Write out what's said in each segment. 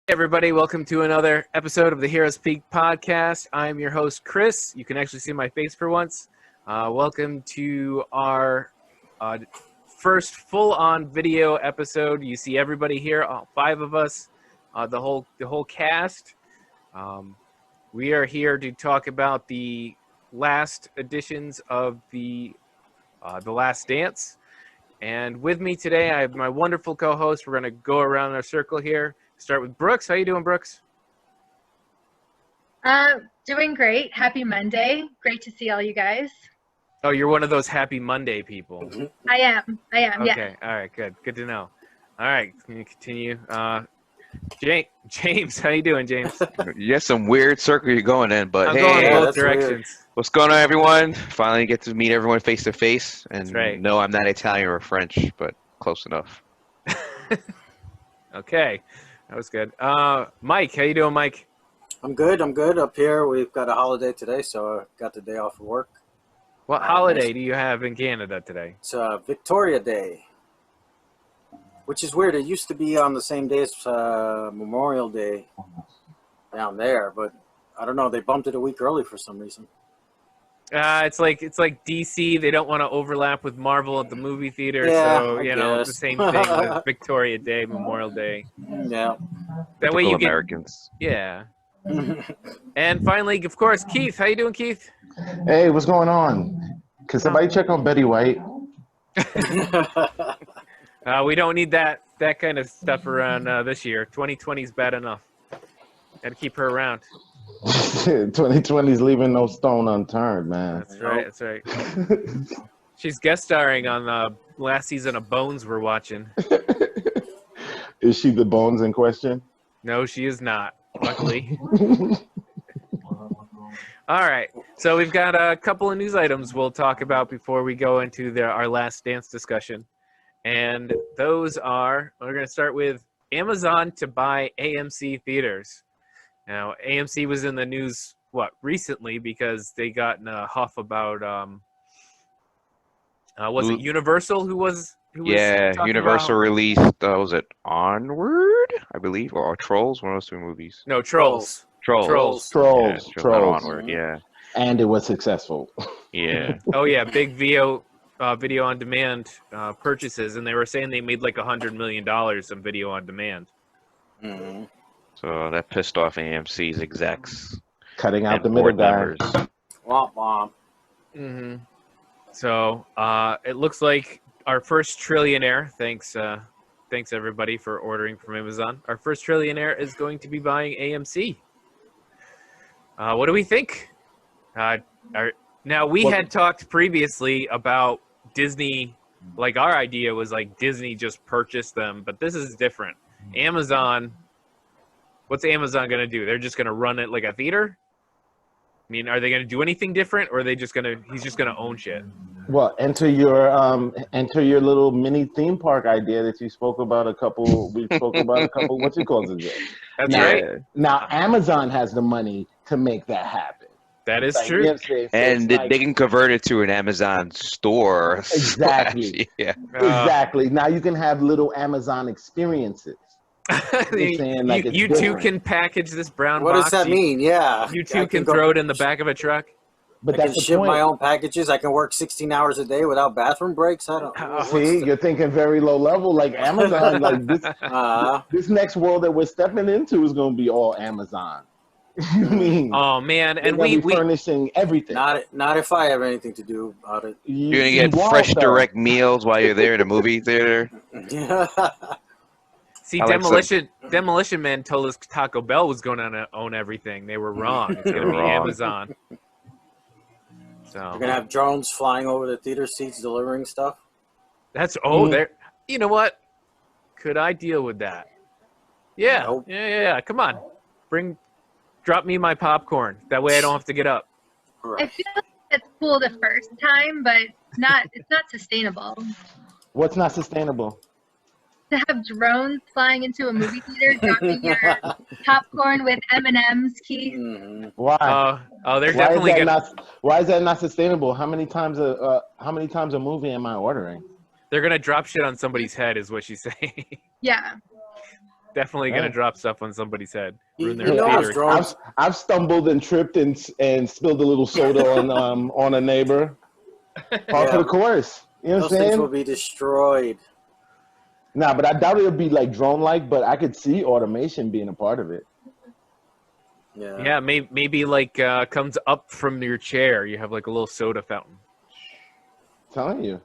Everybody, welcome to another episode of the Heroes Peak podcast. I'm your host, Chris. You can actually see my face for once. Welcome to our first full-on video episode. You see everybody here, all five of us, the whole cast. We are here to talk about the last editions of the Last Dance. And with me today, I have my wonderful co-host. We're going to go around our circle here. Start with Brooks. How you doing, Brooks? Doing great. Happy Monday. Great to see all you guys. Oh, you're one of those Happy Monday people. I am. Okay. Yeah. All right. Good to know. All right. Can you continue? James, how you doing, James? You have some weird circle you're going in, but I'm hey, going both that's directions. weird. what's going on, everyone? Finally get to meet everyone face to face. And That's right. no, I'm not Italian or French, but close enough. Okay. That was good. Mike, how you doing, Mike? I'm good. Up here, we've got a holiday today, so I got the day off of work. What holiday do you have in Canada today? It's Victoria Day, which is weird. It used to be on the same day as Memorial Day down there, but I don't know. They bumped it a week early for some reason. It's like DC. They don't want to overlap with Marvel at the movie theater, Yeah, so I it's the guess. same thing with Victoria Day, Memorial Day. Yeah. That way you Typical get Americans. yeah. And finally, of course, Keith. How you doing, Keith? Hey, what's going on? Can somebody check on Betty White? We don't need that kind of stuff around this year. 2020 is bad enough. Got to keep her around. 2020's leaving no stone unturned, man. That's right. That's right. She's guest starring on the last season of Bones we're watching. Is she the bones in question? No, she is not. Luckily. All right. So we've got a couple of news items we'll talk about before we go into our Last Dance discussion. And those are, we're going to start with Amazon to buy AMC theaters. Now, AMC was in the news, recently because they got in a huff about, was it Universal who was Universal released, was it Onward, I believe, or Trolls, one of those two movies. No, Trolls. Trolls. Trolls. Yeah, Trolls. Onward, yeah. And it was successful. Yeah. Oh, yeah, big video on demand purchases, and they were saying they made like $100 million on video on demand. Mm-hmm. So that pissed off AMC's execs. Cutting out and the middle board guy. members. Womp womp. Mm-hmm. So it looks like our first trillionaire, thanks everybody for ordering from Amazon. Our first trillionaire is going to be buying AMC. What do we think? Now, we had talked previously about Disney, like our idea was like Disney just purchased them, but this is different. Amazon, what's Amazon going to do? They're just going to run it like a theater? I mean, are they going to do anything different, or are they just he's just going to own shit? Well, enter your little mini theme park idea that you spoke about a couple, what you call it? That's right. Now, Amazon has the money to make that happen. That is Like, true. And they can convert it to an Amazon store. Exactly. Yeah. Exactly. Now you can have little Amazon experiences. You too can package this brown What box. does that mean? Yeah. You too can throw it in the back of a truck. But I that's can the ship point. my own packages. I can work 16 hours a day without bathroom breaks. I don't. See, you're thinking very low level, like Amazon. Like this next world that we're stepping into is going to be all Amazon. You mean? Oh man, and we we furnishing everything. Not if I have anything to do about it. You're going to get fresh direct meals while you're there in a movie theater. Yeah. see I like Demolition Man told us Taco Bell was going to own everything. They were wrong. It's going to be Wrong. Amazon. So You're gonna have drones flying over the theater seats delivering stuff. that's there. You know what? Could I deal with that? Yeah, Nope. yeah. Come on, drop me my popcorn. That way I don't have to get up. I Right. feel like it's cool the first time, but it's not sustainable. What's not sustainable? to have drones flying into a movie theater, dropping your popcorn with M&Ms, Keith? Mhm. Why? Oh, they're Why is definitely that gonna not? Why is that not sustainable? How many times a movie am I ordering? they're gonna drop shit on somebody's head, is what she's saying. Yeah. Definitely gonna Right. drop stuff on somebody's head. You- Ruin you their know those theater. drones- I've stumbled and tripped and spilled a little soda on a neighbor. Par for Yeah. the course. You know what Those I'm things saying? will be destroyed. Nah, but I doubt it'll be like drone-like. But I could see automation being a part of it. Yeah. Yeah, maybe like comes up from your chair. You have like a little soda fountain. Telling you.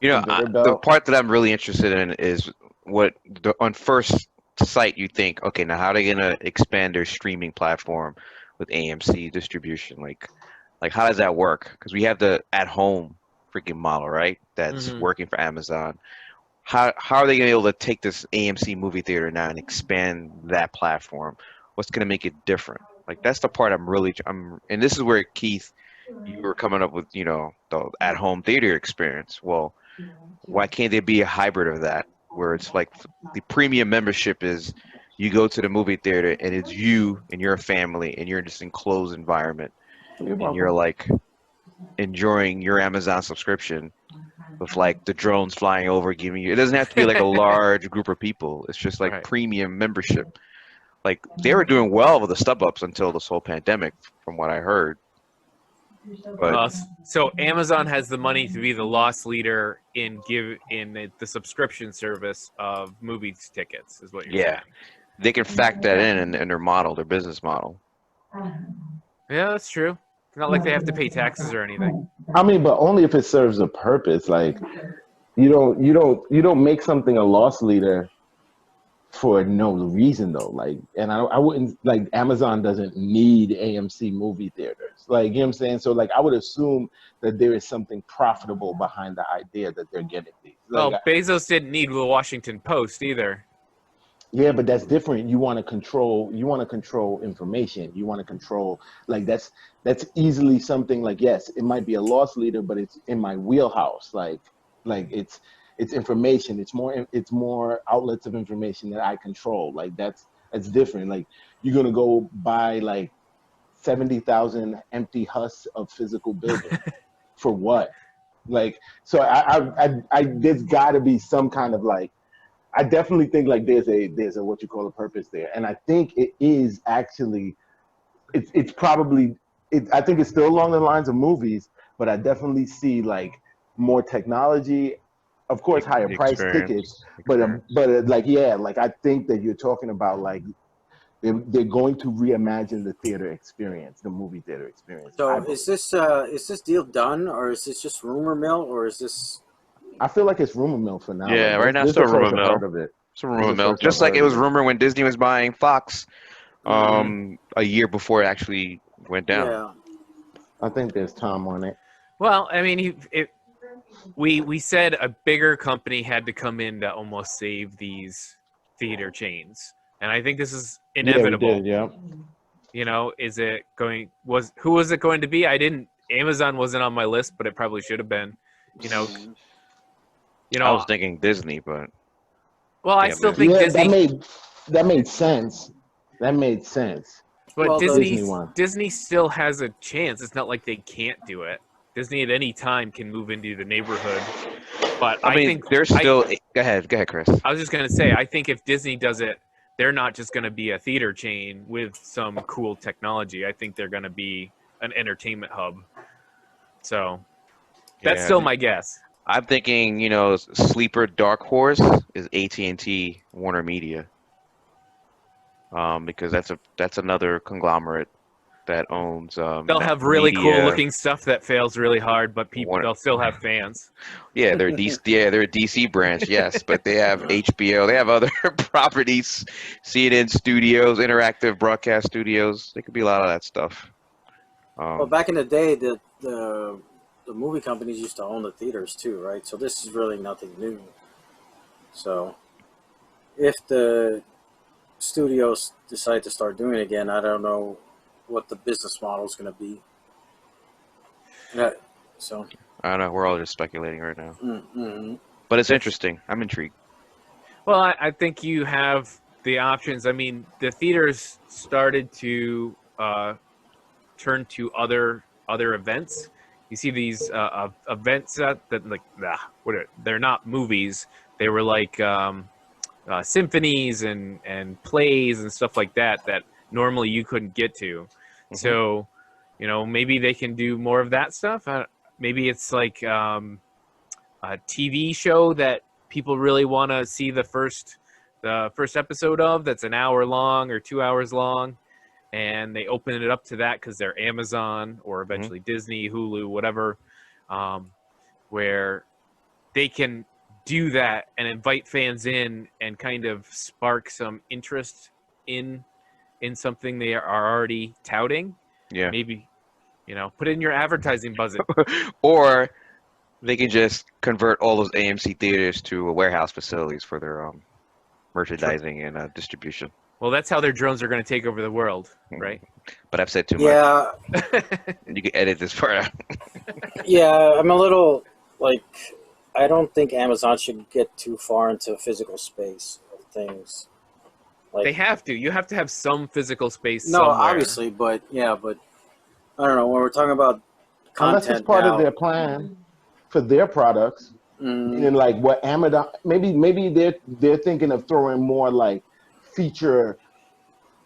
You know, Conveyor the belt. part that I'm really interested in is on first sight you think, okay, now how are they gonna expand their streaming platform with AMC distribution? Like how does that work? Because we have the at-home freaking model, right? That's Mhm. working for Amazon. How are they gonna be able to take this AMC movie theater now and expand that platform? What's gonna make it different? Like that's the part and this is where Keith, you were coming up with, the at-home theater experience. Well, why can't there be a hybrid of that where it's like the premium membership is you go to the movie theater and it's you and your family and you're in this enclosed environment You're and you're welcome. like enjoying your Amazon subscription with like the drones flying over giving you, it doesn't have to be like a large group of people. It's just like Right. premium membership. Like they were doing well with the StubHubs until this whole pandemic, from what I heard. But So Amazon has the money to be the loss leader in the subscription service of movie tickets, is what you're yeah, saying. they can factor that in their model, their business model. Yeah, that's true. It's not like they have to pay taxes or anything. I mean, but only if it serves a purpose. Like you don't make something a loss leader for no reason though. Like, and I wouldn't like Amazon doesn't need AMC movie theaters. Like, you know what I'm saying? So like I would assume that there is something profitable behind the idea that they're getting these. Like, Well, Bezos didn't need the Washington Post either. yeah, but that's different. You want to control information. You want to control like that's easily something like, yes, it might be a loss leader, but it's in my wheelhouse. Like it's information. It's more outlets of information that I control. Like that's different. Like you're gonna go buy like 70,000 empty husks of physical building for what? Like, so I there's got to be some kind of like, I definitely think like there's a what you call a purpose there, and I think it is actually it's probably I think it's still along the lines of movies, but I definitely see like more technology, of course higher price tickets, but like yeah, like I think that you're talking about like they're going to reimagine the theater experience, the movie theater experience. So is this deal done, or is this just rumor mill, or is this? I feel like it's rumor mill for now. Yeah, like, right now this it's still is the rumor first mill. I've heard of it. It's a rumor the mill. first Just I've like it heard was of it. rumor when Disney was buying Fox, Mhm. a year before it actually went down. Yeah. I think there's time on it. Well, I mean, we said a bigger company had to come in to almost save these theater chains, and I think this is inevitable. Yeah, we did, yeah. You know, who was it going to be? Amazon wasn't on my list, but it probably should have been. You know, I was thinking Disney, but well, I still think Disney. that made sense. That made sense. But Well, Disney still has a chance. It's not like they can't do it. Disney at any time can move into the neighborhood. But I mean, think there's still. Go ahead, Chris. I was just gonna say, I think if Disney does it, they're not just gonna be a theater chain with some cool technology. I think they're gonna be an entertainment hub. So that's still my guess. I'm thinking, sleeper dark horse is AT&T Warner Media, because that's another conglomerate that owns. They'll have really cool looking stuff that fails really hard, but they'll still have fans. Yeah, they're DC. Yeah, they're a DC branch. Yes, but they have HBO. They have other properties, CNN Studios, Interactive Broadcast Studios. There could be a lot of that stuff. Well, back in the day, the movie companies used to own the theaters too, right? So this is really nothing new. So if the studios decide to start doing it again, I don't know what the business model is going to be. So I don't know. We're all just speculating right now, mm-hmm. but it's interesting. I'm intrigued. Well, I think you have the options. I mean, the theaters started to turn to other events. You see these events that like they're not movies. They were like symphonies and plays and stuff like that that normally you couldn't get to. So, maybe they can do more of that stuff. Maybe it's like a TV show that people really want to see the first episode of, that's an hour long or 2 hours long, and they open it up to that because they're Amazon or eventually Disney, Hulu, whatever, where they can do that and invite fans in and kind of spark some interest in something they are already touting. Yeah. Maybe, put it in your advertising budget. Or they can just convert all those AMC theaters to warehouse facilities for their merchandising and distribution. Well, that's how their drones are going to take over the world, right? But I've said too much. Yeah, You can edit this part out. yeah. I'm a little like, I don't think Amazon should get too far into physical space of things. Like, They have to. You have to have some physical space no, somewhere. obviously, but I don't know, when we're talking about Unless content it's part now, of their plan for their products. mm, And like what Amazon, maybe they're thinking of throwing more like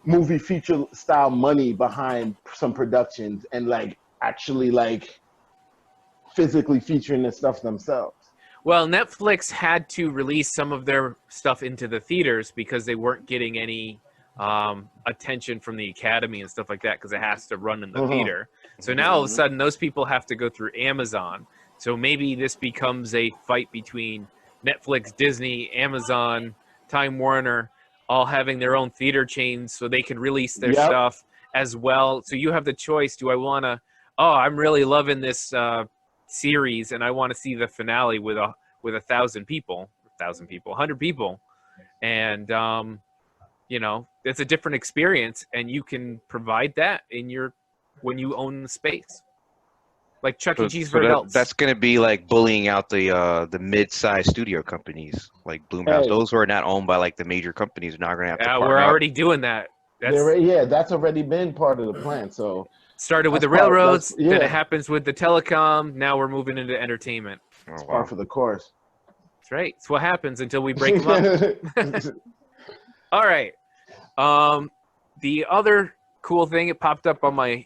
movie feature style money behind some productions and like actually like physically featuring the stuff themselves. Well, Netflix had to release some of their stuff into the theaters because they weren't getting any attention from the Academy and stuff like that because it has to run in the theater. So now all of a sudden those people have to go through Amazon. So maybe this becomes a fight between Netflix, Disney, Amazon, Time Warner, all having their own theater chains so they can release their stuff as well. So you have the choice. Do I want to, I'm really loving this series and I want to see the finale with 1,000 people, 100 people. And, it's a different experience and you can provide that when you own the space. Like Chuck E. Cheese for adults. That's going to be like bullying out the mid-sized studio companies like Blumhouse. Hey. Those who are not owned by like the major companies are not going to have to partner we're up. already doing that. That's already been part of the plan. So Started with the That's part- railroads, that's- then yeah. it happens with the telecom. Now we're moving into entertainment. Oh, it's wow. part for the course. That's right. It's what happens until we break them up. All right. The other cool thing it popped up on my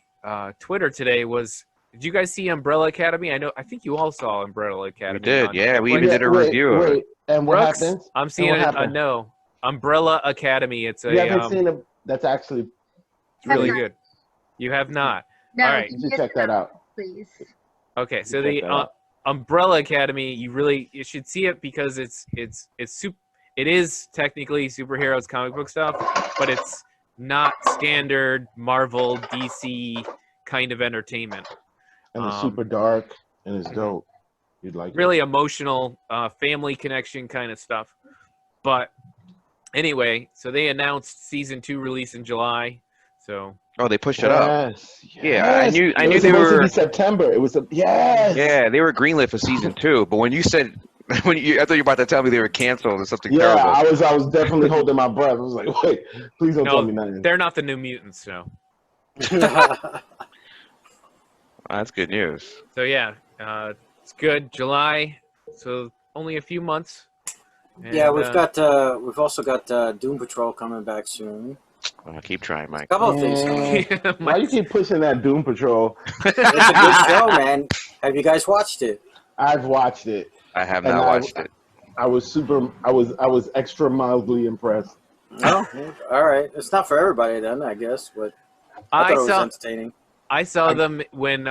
Twitter today was, did you guys see Umbrella Academy? I think you all saw Umbrella Academy. We did, on yeah. We Netflix. even did a review of it. And what Brooks, happened? I'm seeing what a happened? no. Umbrella Academy. It's You haven't seen it. That's actually, it's really good. You have not. No, All right. you should check that out. please. Okay, so Check the that out. Umbrella Academy, you should see it because it is technically superheroes comic book stuff, but it's not standard Marvel DC kind of entertainment. And it's super dark and it's dope. You'd like Really emotional, family connection kind of stuff. But anyway, so they announced season 2 release in July. So Oh, they pushed it up. Yes. Yeah, I knew It was they supposed to were. be September. It was yes. Yeah, they were greenlit for season 2. But when you said, I thought you were about to tell me they were canceled or something Yeah, terrible. I was definitely holding my breath. I was like, wait, please don't No, tell me nothing. they're not the New Mutants, so. That's good news. So yeah, it's good. July, so only a few months. yeah, And, we've also got Doom Patrol coming back soon. Keep trying, Mike. A couple of things coming. Why you keep pushing that Doom Patrol? It's a good show, man. Have you guys watched it? I've watched it. I have And not watched it. I was extra mildly impressed. No. All right. It's not for everybody then, I guess, but I thought it was entertaining. I saw them when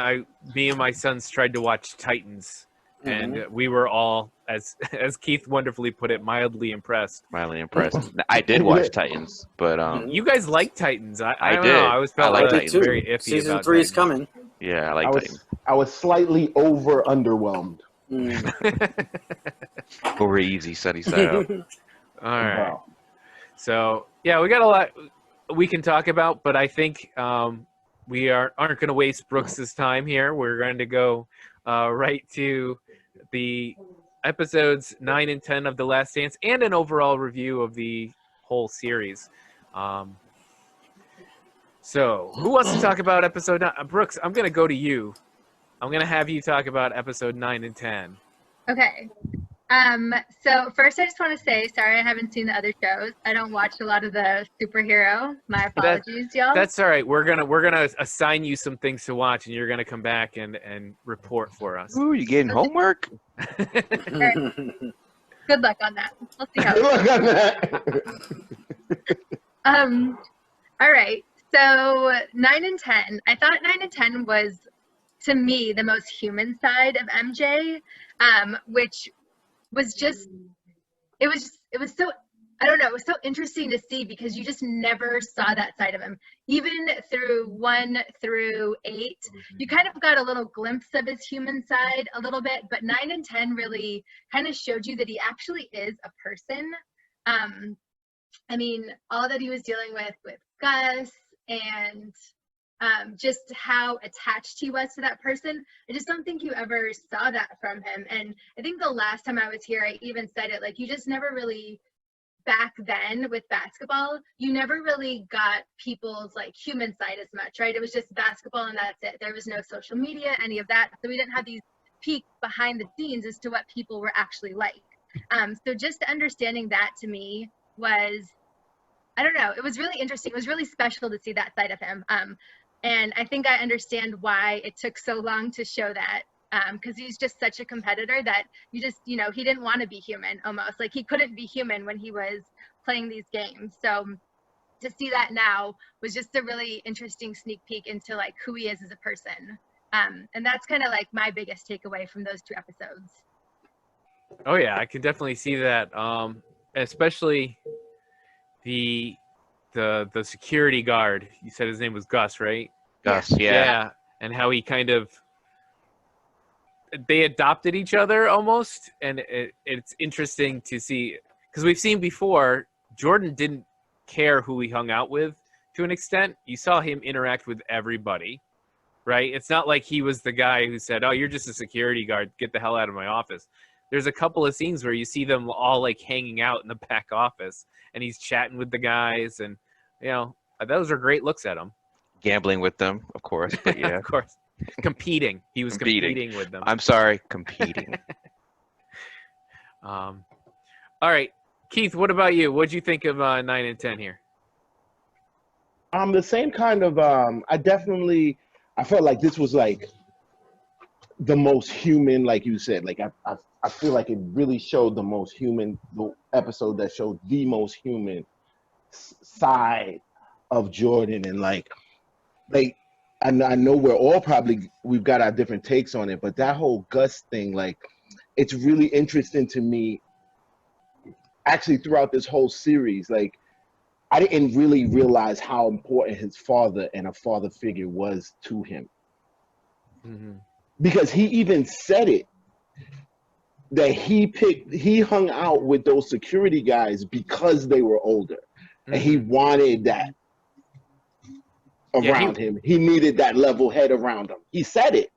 me and my sons tried to watch Titans, and we were all, as Keith wonderfully put it, mildly impressed. Mildly impressed. I did watch Titans, but You guys like Titans? I I don't did. know. I always felt I like like Titans. very iffy Season about 3 is Titans. coming. yeah, I like Titans. I was slightly over underwhelmed. Over easy, sunny side up. All right. Wow. So yeah, we got a lot we can talk about, but I think we aren't going to waste Brooks's time here. We're going to go right to the episodes 9 and 10 of The Last Dance, and an overall review of the whole series. So, who wants to talk about episode 9? Brooks, I'm going to go to you. I'm going to have you talk about episode 9 and 10. Okay. So first I just want to say, sorry, I haven't seen the other shows. I don't watch a lot of the superhero. My apologies, y'all. That's all right. We're gonna assign you some things to watch, and you're gonna come back and report for us. Ooh, you getting homework? Good luck on that. We'll see how. Good luck on that. All right. So 9 and 10. I thought 9 and 10 was, to me, the most human side of MJ, which was just, it was so, I don't know, it was so interesting to see because you just never saw that side of him. Even through 1 through 8, you kind of got a little glimpse of his human side a little bit, but 9 and 10 really kind of showed you that he actually is a person. I mean, all that he was dealing with Gus and just how attached he was to that person. I just don't think you ever saw that from him. And I think the last time I was here, I even said it, like, you just never really, back then with basketball, you never really got people's like human side as much, right? It was just basketball and that's it. There was no social media, any of that. So we didn't have these peeks behind the scenes as to what people were actually like. So just understanding that to me was, I don't know, it was really interesting. It was really special to see that side of him. And I think I understand why it took so long to show that, because he's just such a competitor that you just, you know, he didn't want to be human almost. Like he couldn't be human when he was playing these games. So to see that now was just a really interesting sneak peek into like who he is as a person. And that's kind of like my biggest takeaway from those 2 episodes. Oh yeah, I can definitely see that. Especially the security guard. You said his name was Gus, right? Gus, yeah. And how he kind of, they adopted each other almost, and it's interesting to see because we've seen before Jordan didn't care who he hung out with to an extent. You saw him interact with everybody, right? It's not like he was the guy who said, "Oh, you're just a security guard. Get the hell out of my office." There's a couple of scenes where you see them all like hanging out in the back office, and he's chatting with the guys, and you know those are great looks at him. Gambling with them, of course, but yeah. Of course. Competing. He was competing with them. I'm sorry, competing. All right. Keith, what about you? What'd you think of 9 and 10 here? The same kind of, I felt like this was like the most human, like you said, like I feel like it really showed the most human, the episode that showed the most human side of Jordan. And like I know we've got our different takes on it, but that whole Gus thing, like, it's really interesting to me. Actually, throughout this whole series, like, I didn't really realize how important his father and a father figure was to him. Mm-hmm. Because he even said it, that he hung out with those security guys because they were older, and he wanted that around him. He needed that level head around him. He said it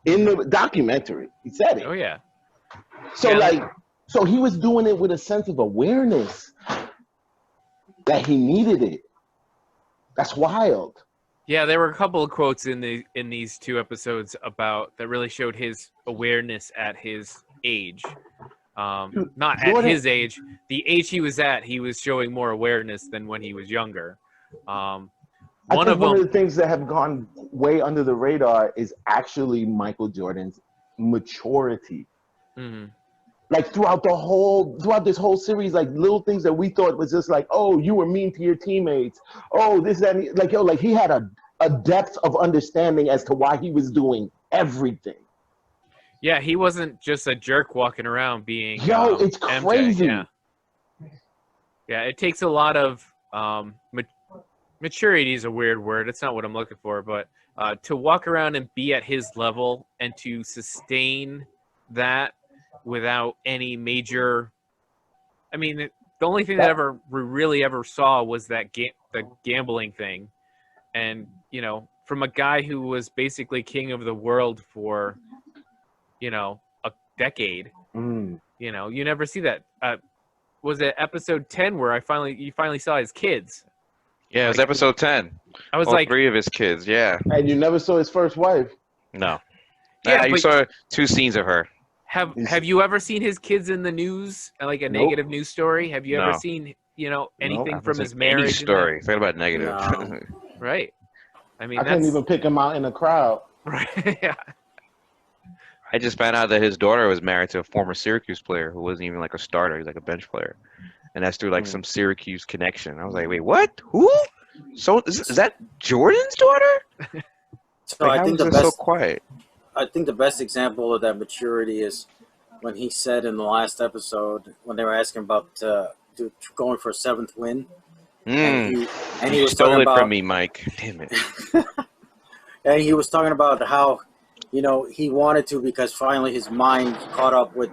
in the documentary. He said it. Oh yeah. So so he was doing it with a sense of awareness that he needed it. That's wild. Yeah, there were a couple of quotes in these 2 episodes about that really showed his awareness at his age. Not at his age. The age he was at, he was showing more awareness than when he was younger. One of the things that have gone way under the radar is actually Michael Jordan's maturity. Mm-hmm. Like throughout this whole series, like little things that we thought was just like, oh, you were mean to your teammates. Oh, this, that, and like, yo, like he had a depth of understanding as to why he was doing everything. Yeah, he wasn't just a jerk walking around being it's crazy. MJ. Yeah, it takes a lot of maturity is a weird word. It's not what I'm looking for, but to walk around and be at his level and to sustain that without any major. I mean, the only thing that we really ever saw was that the gambling thing, and you know, from a guy who was basically king of the world for, you know, a decade. You You never see that. Was it episode 10 where you finally saw his kids? Yeah, it was episode 10. I was All like, 3 of his kids. Yeah. And you never saw his first wife. No. Yeah, you but- saw 2 scenes of her. have you ever seen his kids in the news, like a Nope. negative news story? Have you ever No. seen, anything That from was his any marriage? in story. Forget about negative. No. that? Right. I mean, I that's couldn't even pick him out in a crowd. right. Yeah. I just found out that his daughter was married to a former Syracuse player who wasn't even like a starter. He's like a bench player. And that's through like some Syracuse connection. I was like, wait, what? Who? So is that Jordan's daughter? So Like, I how think is the this so best. quiet? I think the best example of that maturity is when he said in the last episode when they were asking about going for a 7th win, and he You was stole talking it about from me, Mike. Damn it. and he was talking about how he wanted to because finally his mind caught up with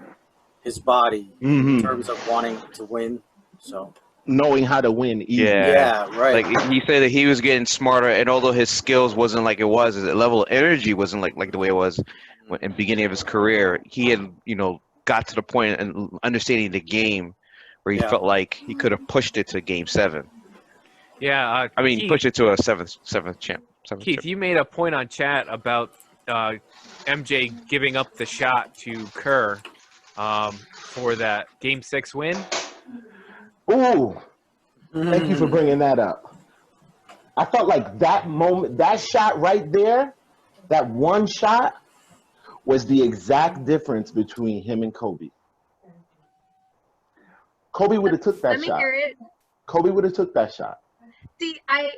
his body in terms of wanting to win. So Knowing how to win easy. Yeah. yeah, right. Like he said that he was getting smarter, and although his skills wasn't like it was, his level of energy wasn't like the way it was in the beginning of his career. He had got to the point and understanding the game where he felt like he could have pushed it to Game 7. Yeah. I mean, Keith, pushed it to a seventh champ. Keith, you made a point on chat about MJ giving up the shot to Kerr for that Game 6 win. Ooh, thank you for bringing that up. I felt like that moment, that shot right there, that one shot was the exact difference between him and Kobe. Kobe would have took that Let me shot. hear it. Kobe would have took that shot. See, I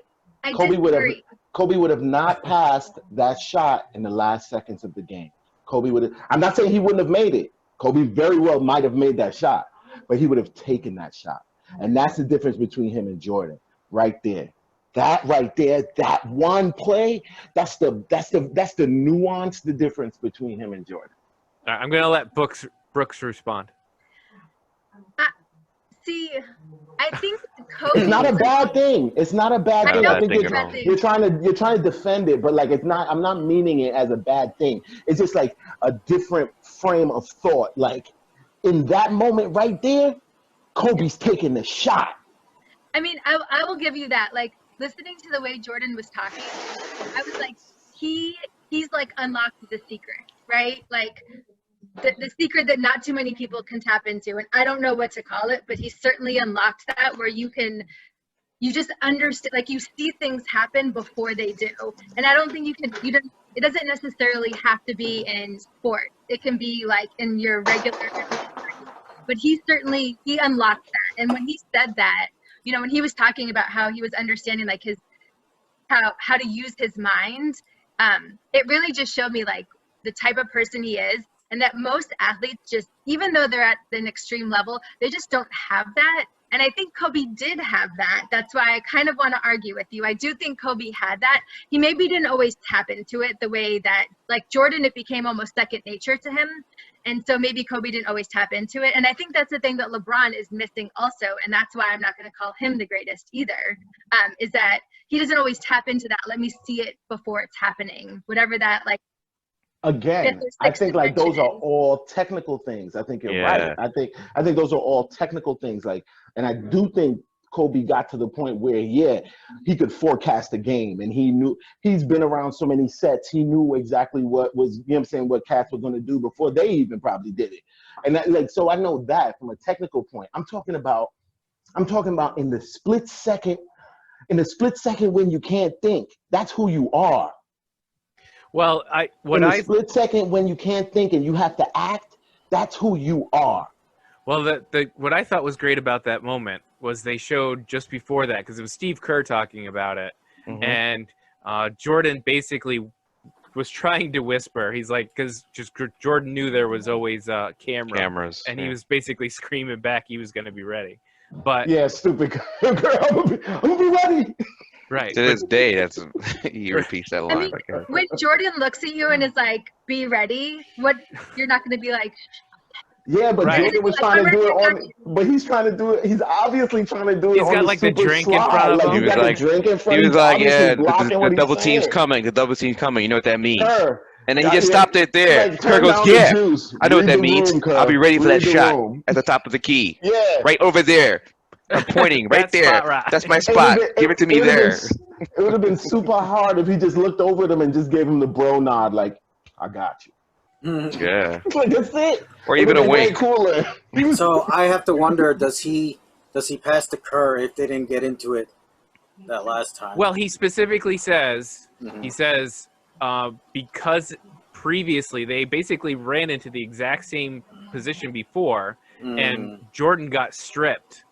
Kobe would have disagree. Kobe would have not passed that shot in the last seconds of the game. Kobe would have. I'm not saying he wouldn't have made it. Kobe very well might have made that shot, but he would have taken that shot. And that's the difference between him and Jordan, right there. That right there, that one play, that's the nuance, the difference between him and Jordan. All right, I'm gonna let Brooks respond. See, I think Kobe. It's not a bad thing. It's not a bad I thing. know I think it's at a all. bad thing. you're trying to defend it, but like it's not. I'm not meaning it as a bad thing. It's just like a different frame of thought. Like in that moment right there, Kobe's taking the shot. I mean, I will give you that. Like listening to the way Jordan was talking, I was like, he's like unlocked the secret, right? Like the secret that not too many people can tap into, and I don't know what to call it, but he certainly unlocked that where you just understand, like you see things happen before they do, and I don't think it doesn't necessarily have to be in sport. It can be like in your regular, but he unlocked that, and when he said that, when he was talking about how he was understanding like how to use his mind, it really just showed me like the type of person he is. And that most athletes just, even though they're at an extreme level, they just don't have that. And I think Kobe did have that. That's why I kind of want to argue with you. I do think Kobe had that. He maybe didn't always tap into it the way that, like Jordan, it became almost second nature to him. And so maybe Kobe didn't always tap into it. And I think that's the thing that LeBron is missing also. And that's why I'm not going to call him the greatest either, is that he doesn't always tap into that. Let me see it before it's happening. Whatever that, like, Again, I think like those are is. all technical things. I think you're Yeah. right. I think those are all technical things. Like, and I do think Kobe got to the point where, he could forecast the game, and he's been around so many sets. He knew exactly what was, what cats were going to do before they even probably did it. And that, so I know that from a technical point. I'm talking about in the split second when you can't think. That's who you are. Well, In the split second when you can't think and you have to act, that's who you are. Well, what I thought was great about that moment was they showed just before that, because it was Steve Kerr talking about it, and Jordan basically was trying to whisper. He's like, because just Jordan knew there was always cameras, and he was basically screaming back he was going to be ready. But yeah, stupid girl, I'm gonna be ready. Right. To this day, he repeats that line. I mean, when Jordan looks at you and is like, "Be ready," you're not going to be like. Yeah, but Right. Jordan was trying to do it but he's trying to do it. He's obviously trying to do it. He's on got, the like, the super drink in slide. front of Like, him. he's He was got like- the drink in front. He was He's like, obviously "Yeah, blocking the what he's double team's saying. coming. The double team's coming. You know what that means?" And then he just stopped it there. Like, Kerr turn goes, down the yeah, juice. I know what Read that the means. room, Kerr. I'll be ready for that Read the shot room. at the top of the key. Yeah. Right over there. I'm pointing right That there. spot right. That's my spot. Give it to me there. It would have been super hard if he just looked over them and just gave him the bro nod, like, I got you. Yeah. Like, that's it. Or It even would a be way wink. cooler. So I have to wonder, does he pass the Kerr if they didn't get into it that last time? Well, he specifically says, Mhm. he says, because previously they basically ran into the exact same position before, and Jordan got stripped.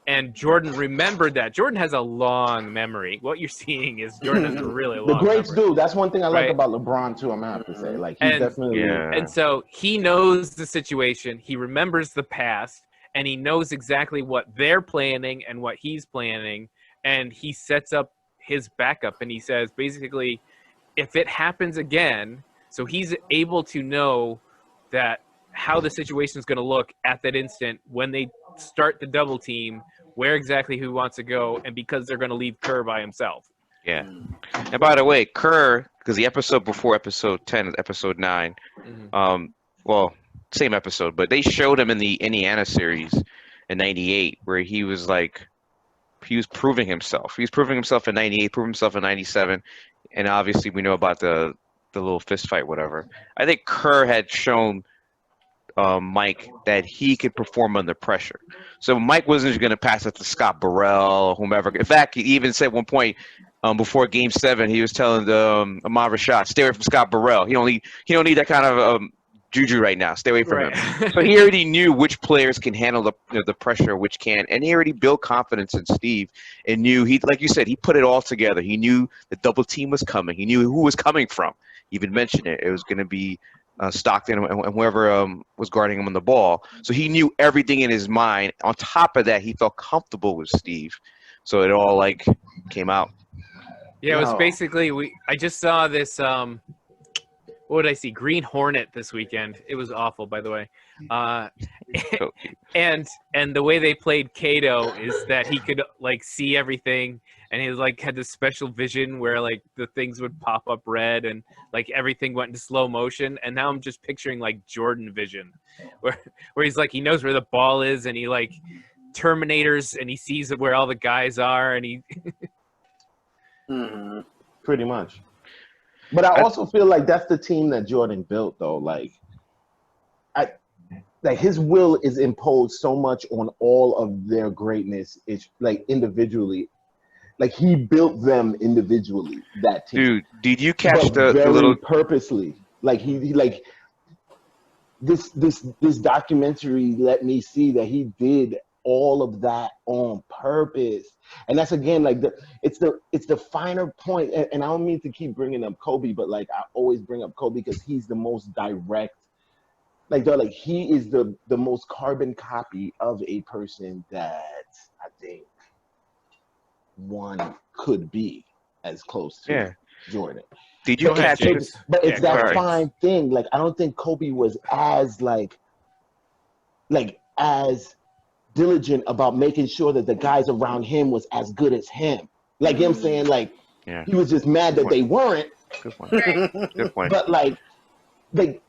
And Jordan remembered that. Jordan has a long memory. What you're seeing is Jordan has a really long The greats memory. do. That's one thing I like Right. about LeBron, too, I'm going to have to say. Like, he's And- definitely... Yeah. And so he knows the situation. He remembers the past, and he knows exactly what they're planning and what he's planning. And he sets up his backup, and he says, basically, if it happens again, so he's able to know that how the situation is going to look at that instant when they start the double team, where exactly he wants to go, and because they're going to leave Kerr by himself. Yeah. And by the way, Kerr, because the episode before episode 10 is episode 9, well, same episode, but they showed him in the Indiana series in 98 where he was proving himself. He was proving himself in 98, proving himself in 97, and obviously we know about the little fist fight, whatever. I think Kerr had shown Mike that he could perform under pressure. So Mike wasn't going to pass it to Scott Burrell or whomever. In fact, he even said at one point before Game 7, he was telling Ahmad Rashad, stay away from Scott Burrell. He don't need that kind of juju right now. Stay away from him. So he already knew which players can handle the pressure, which can, and he already built confidence in Steve and knew like you said, he put it all together. He knew the double team was coming. He knew who was coming from. He even mentioned it. It was going to be Stockton and whoever was guarding him on the ball. So he knew everything in his mind. On top of that, he felt comfortable with Steve. So it all came out. Yeah, it was Wow. basically I just saw this. What did I see? Green Hornet this weekend. It was awful, by the way. And the way they played Kato is that he could see everything, and he had this special vision where the things would pop up red and everything went into slow motion. And now I'm just picturing Jordan vision, where he's he knows where the ball is, and he Terminators, and he sees where all the guys are, and he. Pretty much. But I also feel like that's the team that Jordan built, though. His will is imposed so much on all of their greatness. It's individually, he built them individually. That team, Dude, did you catch but the little purposely? This documentary let me see that he did all of that on purpose. And that's again it's the finer point, and I don't mean to keep bringing up Kobe, but I always bring up Kobe because he's the most direct. He is the most carbon copy of a person that I think one could be as close to Jordan. Did you catch it? But it's Yeah, that sorry. fine thing. I don't think Kobe was as as diligent about making sure that the guys around him was as good as him. You know what I'm saying? Yeah. He was just mad that they weren't. Good point. Good point. But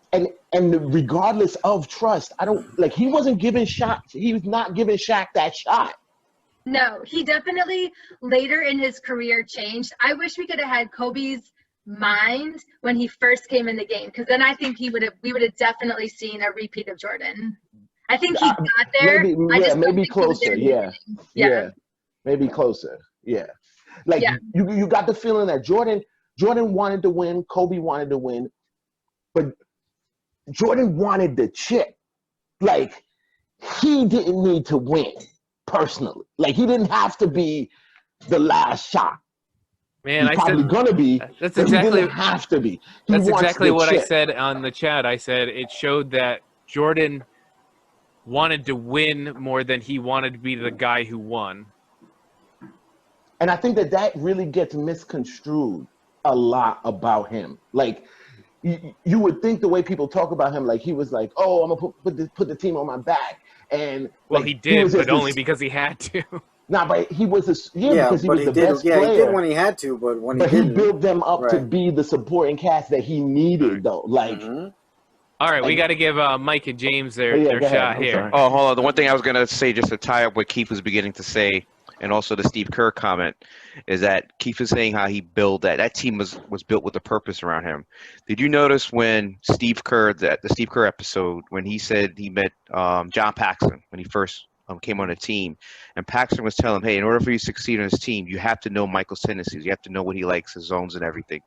and regardless of trust, I don't he wasn't giving shots. He was not giving Shaq that shot. No, he definitely later in his career changed. I wish we could have had Kobe's mind when he first came in the game, because then I think we would have definitely seen a repeat of Jordan. I think he got there. Maybe closer. Yeah, maybe closer. Yeah, you got the feeling that Jordan wanted to win, Kobe wanted to win, but Jordan wanted the chip. He didn't need to win personally. He didn't have to be the last shot. Man, He's probably gonna be. That's but exactly. He didn't have to be. That's wants exactly the what I chip. said on the chat. I said it showed that Jordan wanted to win more than he wanted to be the guy who won. And I think that really gets misconstrued a lot about him. You would think the way people talk about him, he was oh, I'm gonna put the team on my back, and Well, he did, was just but only because he had to. Nah, but he was because he but was the did. best Yeah, player. he did when he had to, but when But he he didn't, built them up to right. be the supporting cast that he needed, though. Like, Mhm. All right, we got to give Mike and James their, Oh, yeah, their go ahead. shot I'm here. sorry. Oh, hold on. The one thing I was gonna say, just to tie up what Keith was beginning to say, and also the Steve Kerr comment, is that Keith was saying how he built that team was built with a purpose around him. Did you notice when Steve Kerr, the Steve Kerr episode, when he said he met John Paxson when he first came on the team, and Paxson was telling him, hey, in order for you to succeed on his team, you have to know Michael's tendencies, you have to know what he likes, his zones and everything.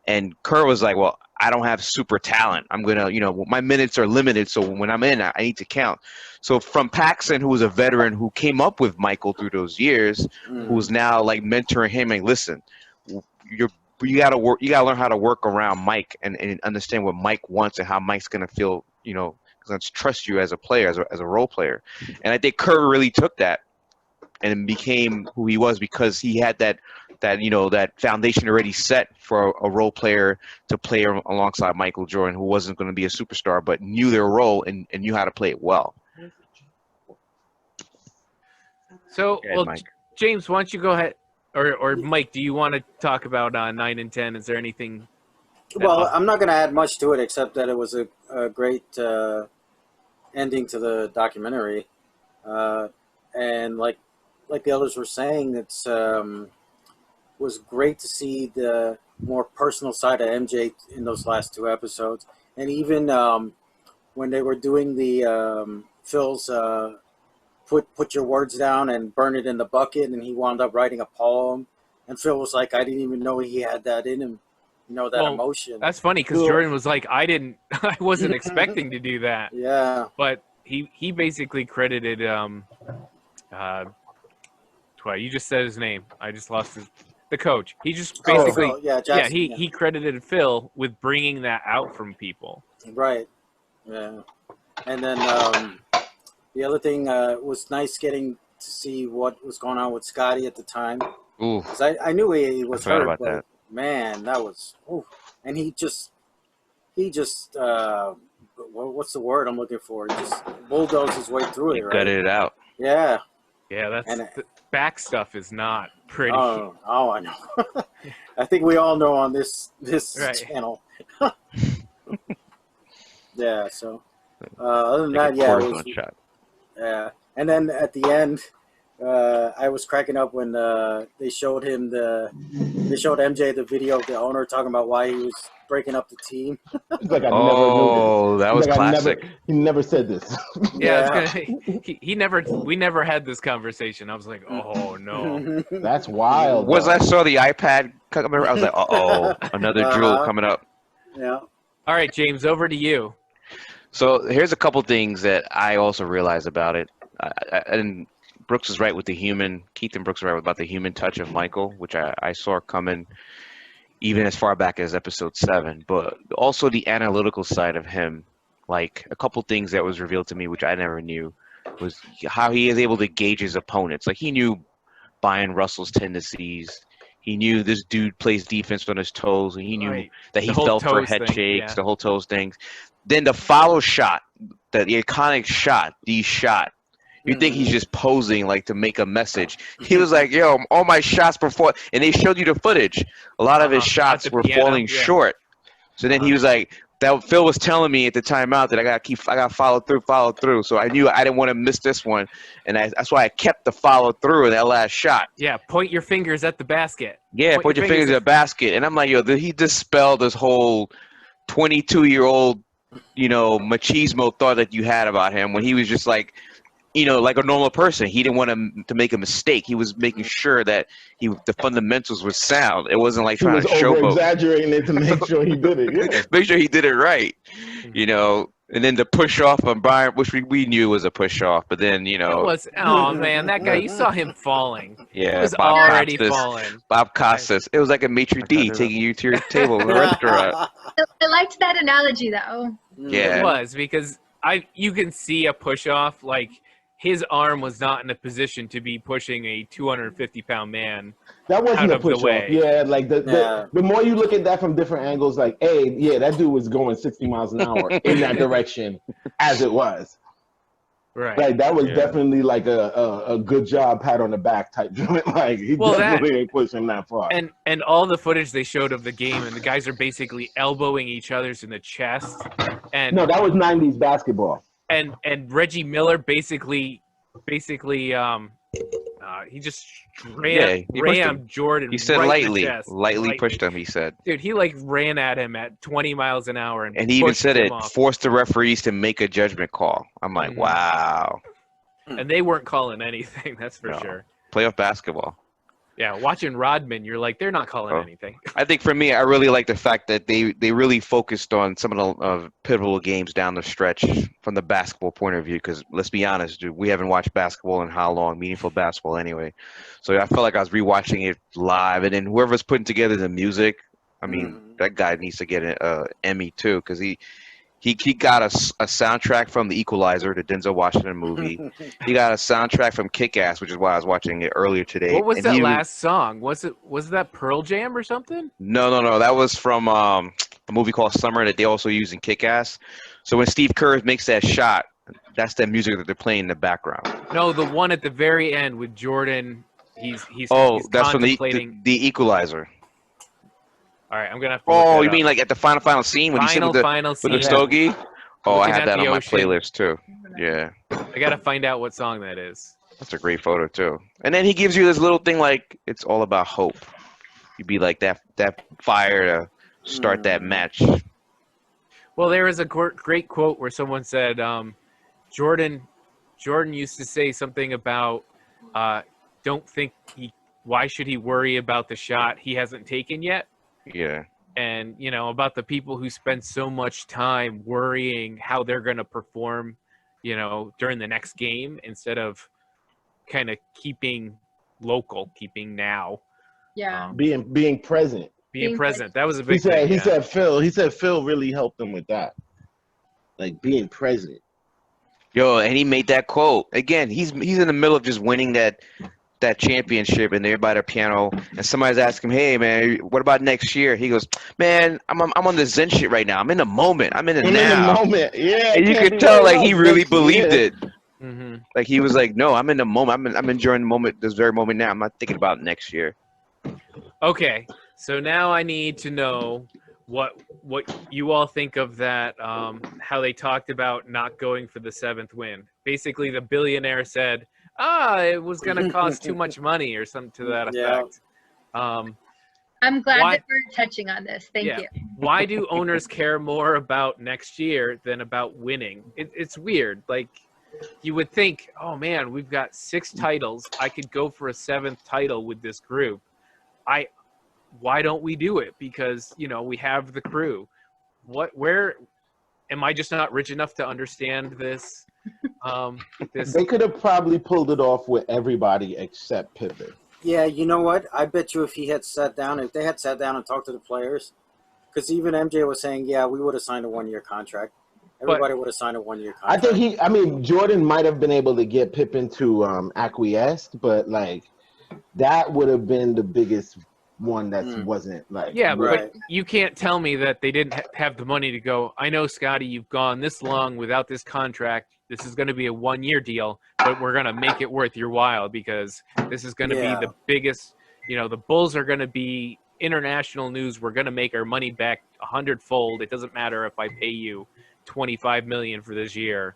And Kerr was like, well, I don't have super talent. I'm going to, my minutes are limited. So when I'm in, I need to count. So from Paxson, who was a veteran who came up with Michael through those years, who's now like mentoring him and listen, you got to work, you got to learn how to work around Mike and understand what Mike wants and how Mike's going to feel, because trust you as a player, as a role player. And I think Kerr really took that and became who he was because he had that foundation already set for a role player to play alongside Michael Jordan, who wasn't going to be a superstar but knew their role and knew how to play it well. So, Go ahead, Mike. James, why don't you go ahead, or Mike, do you want to talk about 9 and 10? Is there anything? Well, I'm not going to add much to it except that it was a great ending to the documentary, and like the others were saying, it's was great to see the more personal side of MJ in those last 2 episodes, and even when they were doing the Phil's put your words down and burn it in the bucket, and he wound up writing a poem, and Phil was like, I didn't even know he had that in him, that emotion. That's funny because Jordan was like, I wasn't expecting to do that. Yeah, but he basically credited you just said his name. I just lost the coach. He just basically he credited Phil with bringing that out from people. Right. Yeah. And then the other thing was nice getting to see what was going on with Scotty at the time. Ooh. 'Cause I knew he was hurt, about but that. man, that was and he just what's the word I'm looking for? He just bulldozed his way through it, right? Gutted it out. Yeah. Yeah, the back stuff is not pretty. Oh, I know. I think we all know on this Right. channel. Yeah. So other than that, yeah, it was, shot. yeah. And then at the end, I was cracking up when they showed MJ the video of the owner talking about why he was breaking up the team. It's like I never knew this. That was Like classic. He never said this. Yeah, we never had this conversation. I was like, oh no. That's wild. Once I saw the iPad coming, I was like, uh-oh, another drill coming up. Yeah. All right, James, over to you. So here's a couple things that I also realized about it. And Brooks is right with the human. Keith and Brooks are right about the human touch of Michael, which I saw coming even as far back as episode 7. But also the analytical side of him, like a couple things that was revealed to me, which I never knew, was how he is able to gauge his opponents. Like he knew Brian Russell's tendencies. He knew this dude plays defense on his toes, and he knew that he fell for head shakes, the whole toes things. Then the follow shot, the iconic shot, you think he's just posing like to make a message. He was like, yo, all my shots before, and they showed you the footage. A lot of his shots were falling short. So then he was like, that Phil was telling me at the timeout that I got to follow through. So I knew I didn't want to miss this one. And that's why I kept the follow through in that last shot. Yeah, point your fingers at the basket. Yeah, point your fingers at the basket. And I'm like, yo, he dispelled this whole 22-year-old, machismo thought that you had about him when he was just like, like a normal person. He didn't want to make a mistake. He was making sure that the fundamentals were sound. It wasn't like trying to showboat. Exaggerating it to make sure he did it. Yeah. Make sure he did it right. And then the push off on Brian, which we knew was a push off, but then it was. Oh man, that guy! You saw him falling. Yeah, he was Bob already Costas, falling. Bob Costas. It was like a maitre d' taking you to your table in a restaurant. I liked that analogy though. Yeah, it was because you can see a push off like. His arm was not in a position to be pushing a 250-pound man. That wasn't a push off. Yeah, like the more you look at that from different angles, like, hey, yeah, that dude was going 60 miles an hour in that direction as it was. Right. Like that was Yeah. definitely like a good job, pat on the back type joint. Like he Well, definitely ain't pushing that far. And all the footage they showed of the game, and the guys are basically elbowing each other's in the chest, and No, that was '90s basketball. and Reggie Miller basically he just He pushed him. rammed Jordan. He said right in the lightly, chest. lightly pushed him. He said, Dude, he like ran at him at 20 miles an hour and he even pushed said him it off. forced the referees to make a judgment call. I'm like, Mhm. wow, And they weren't calling anything, that's for No. sure. playoff basketball. Yeah, watching Rodman, you're like, they're not calling Oh. anything. I think for me, I really like the fact that they really focused on some of the pivotal games down the stretch from the basketball point of view. Because let's be honest, dude, we haven't watched basketball in how long? Meaningful basketball, anyway. So I felt like I was rewatching it live, and then whoever's putting together the music, I mean, that guy needs to get an Emmy too, because he got a soundtrack from The Equalizer, the Denzel Washington movie. He got a soundtrack from Kick-Ass, which is why I was watching it earlier today. What was And that he- last song? Was that Pearl Jam or something? No. That was from a movie called Summer that they also use in Kick-Ass. So when Steve Kerr makes that shot, that's that music that they're playing in the background. No, the one at the very end with Jordan. He's That's from contemplating. the Equalizer. All right, I'm gonna have to look Oh, that you up. mean like at the final scene when he's sitting with the final with scene. the stogie? Oh, I Looking have at that the on my ocean. playlist too. Yeah, I gotta find out what song that is. that's a great photo too. And then he gives you this little thing like it's all about hope. You'd be like that fire to start that match. Well, there was a great quote where someone said, Jordan used to say something about, don't think why should he worry about the shot he hasn't taken yet? Yeah. And, about the people who spend so much time worrying how they're going to perform, during the next game instead of kind of keeping local, keeping now. Yeah. Being present. Being present. That was a He big said thing. he Yeah. said Phil really helped him with that. Like being present. Yo, and he made that quote again. He's in the middle of just winning that championship, and they're by the piano, and somebody's asking him, "Hey, man, what about next year?" He goes, "Man, I'm on the Zen shit right now. I'm in the moment. I'm in the now." In the moment. Yeah. And you can't could be tell worried like he about really next believed year. it. Mm-hmm. Like he was like, "No, I'm in the moment. I'm enjoying the moment, this very moment now. I'm not thinking about next year." Okay, so now I need to know what you all think of that. How they talked about not going for the 7th win. Basically, the billionaire said, it was going to cost too much money or something to that Yeah. effect. I'm glad Why- that we're touching on this. Thank Yeah. you. Why do owners care more about next year than about winning? It's weird. Like, you would think, oh man, we've got 6 titles. I could go for a 7th title with this group. Why don't we do it? Because, we have the crew. Where am I just not rich enough to understand this? They could have probably pulled it off with everybody except Pippen. Yeah, you know what? I bet you if they had sat down and talked to the players, because even MJ was saying, yeah, we would have signed a 1-year contract. Everybody would have signed a 1-year I contract. think Jordan might have been able to get Pippen to acquiesce, but like that would have been the biggest one that wasn't like. Yeah, Right. but you can't tell me that they didn't have the money to go, I know, Scotty, you've gone this long without this contract. This is going to be a 1-year deal, but we're going to make it worth your while because this is going to Yeah. be the biggest, the Bulls are going to be international news. We're going to make our money back 100-fold. It doesn't matter if I pay you $25 million for this year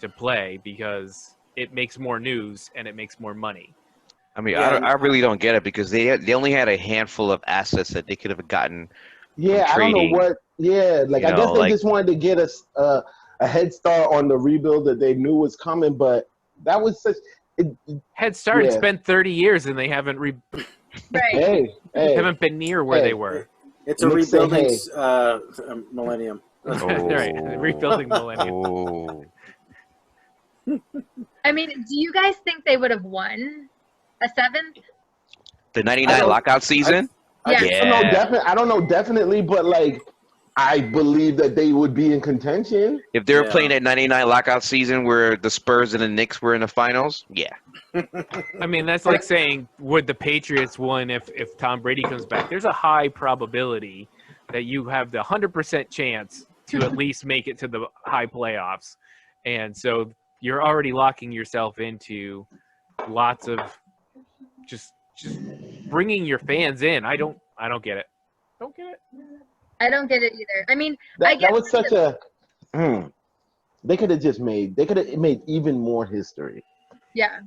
to play because it makes more news and it makes more money. I mean, Yeah, I really don't get it because they only had a handful of assets that they could have gotten. Yeah, I don't know trading, what. Yeah, like I guess they just wanted to get us a head start on the rebuild that they knew was coming, but that was such. Head start. It's Yeah. been 30 years and they haven't Right. Hey, haven't been near where Hey. they were. It's a Nick said, rebuilding millennium. Right, rebuilding millennium. Oh. I mean, do you guys think they would have won a 7th? The I '99 don't- lockout season. Yeah. I don't know definitely, but like I believe that they would be in contention. If they were Yeah. playing that '99 lockout season where the Spurs and the Knicks were in the finals, yeah. I mean, that's like saying, would the Patriots win if Tom Brady comes back? There's a high probability that you have the 100% chance to at least make it to the high playoffs. And so you're already locking yourself into lots of just bringing your fans in. I don't get it. Don't get it. I don't get it either. I mean, I That get was such a. They could have made even more history. yeah.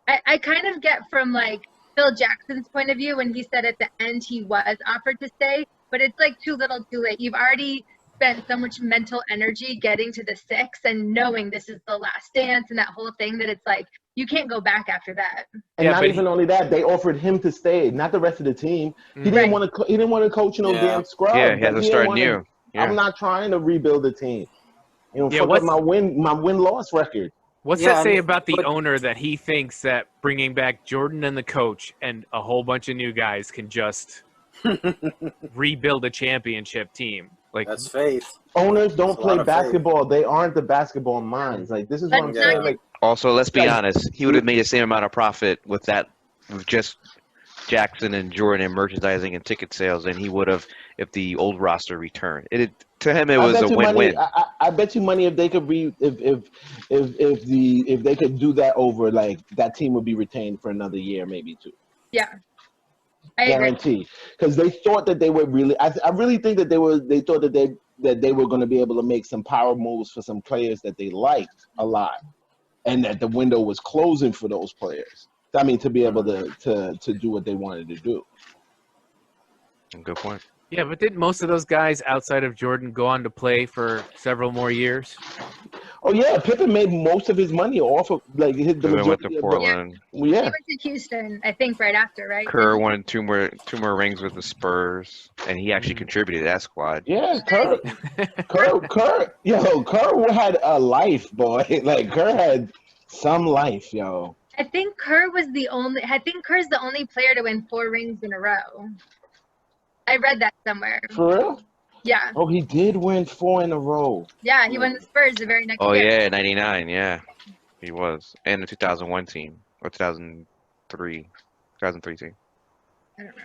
I kind of get from like Phil Jackson's point of view when he said at the end he was offered to stay, but it's like too little too late. You've already spent so much mental energy getting to the 6 and knowing this is the last dance and that whole thing that it's like you can't go back after that. And not even only that, they offered him to stay, not the rest of the team. He didn't want to. He didn't want to coach no damn scrub. Yeah, he had to start new. Yeah. I'm not trying to rebuild the team. You know, Yeah, fuck up my win-loss record. What's that say about the owner that he thinks that bringing back Jordan and the coach and a whole bunch of new guys can just rebuild a championship team? Like, that's faith. Owners don't play basketball. They aren't the basketball minds. Like, this is what I'm saying. Like, also, let's be honest. He would have made the same amount of profit with just Jackson and Jordan and merchandising and ticket sales than he would have if the old roster returned. To him, it was a win-win. I bet you money if they could if they could do that over, like that team would be retained for another year, maybe 2. Yeah, I guarantee. Because they thought that they were really. I really think that they thought that they were going to be able to make some power moves for some players that they liked a lot, and that the window was closing for those players. I mean, to be able to do what they wanted to do. Good point. Yeah, but didn't most of those guys outside of Jordan go on to play for several more years? Oh yeah, Pippen made most of his money off of like the majority went to Portland. He went to Houston, I think, right after, right? Kerr won two more rings with the Spurs, and he actually contributed to that squad. Yeah, Kerr had a life, boy. Like Kerr had some life, yo. I think Kerr's the only player to win 4 rings in a row. I read that somewhere. For real? Yeah. Oh, he did win 4 in a row. Yeah, he won the Spurs the very next year. Oh yeah, 99. Yeah, he was, and the 2001 team or 2003 team. I don't know.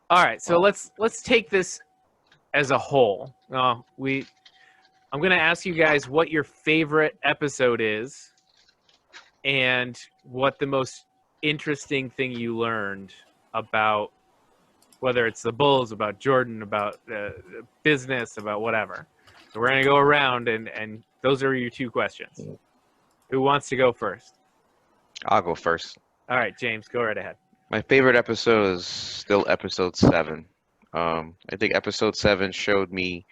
All right, so let's take this as a whole. I'm going to ask you guys what your favorite episode is, and what the most interesting thing you learned about, whether it's the Bulls, about Jordan, about business, about whatever. So we're going to go around, and those are your 2 questions. Who wants to go first? I'll go first. All right, James, go right ahead. My favorite episode is still episode 7. I think episode 7 showed me,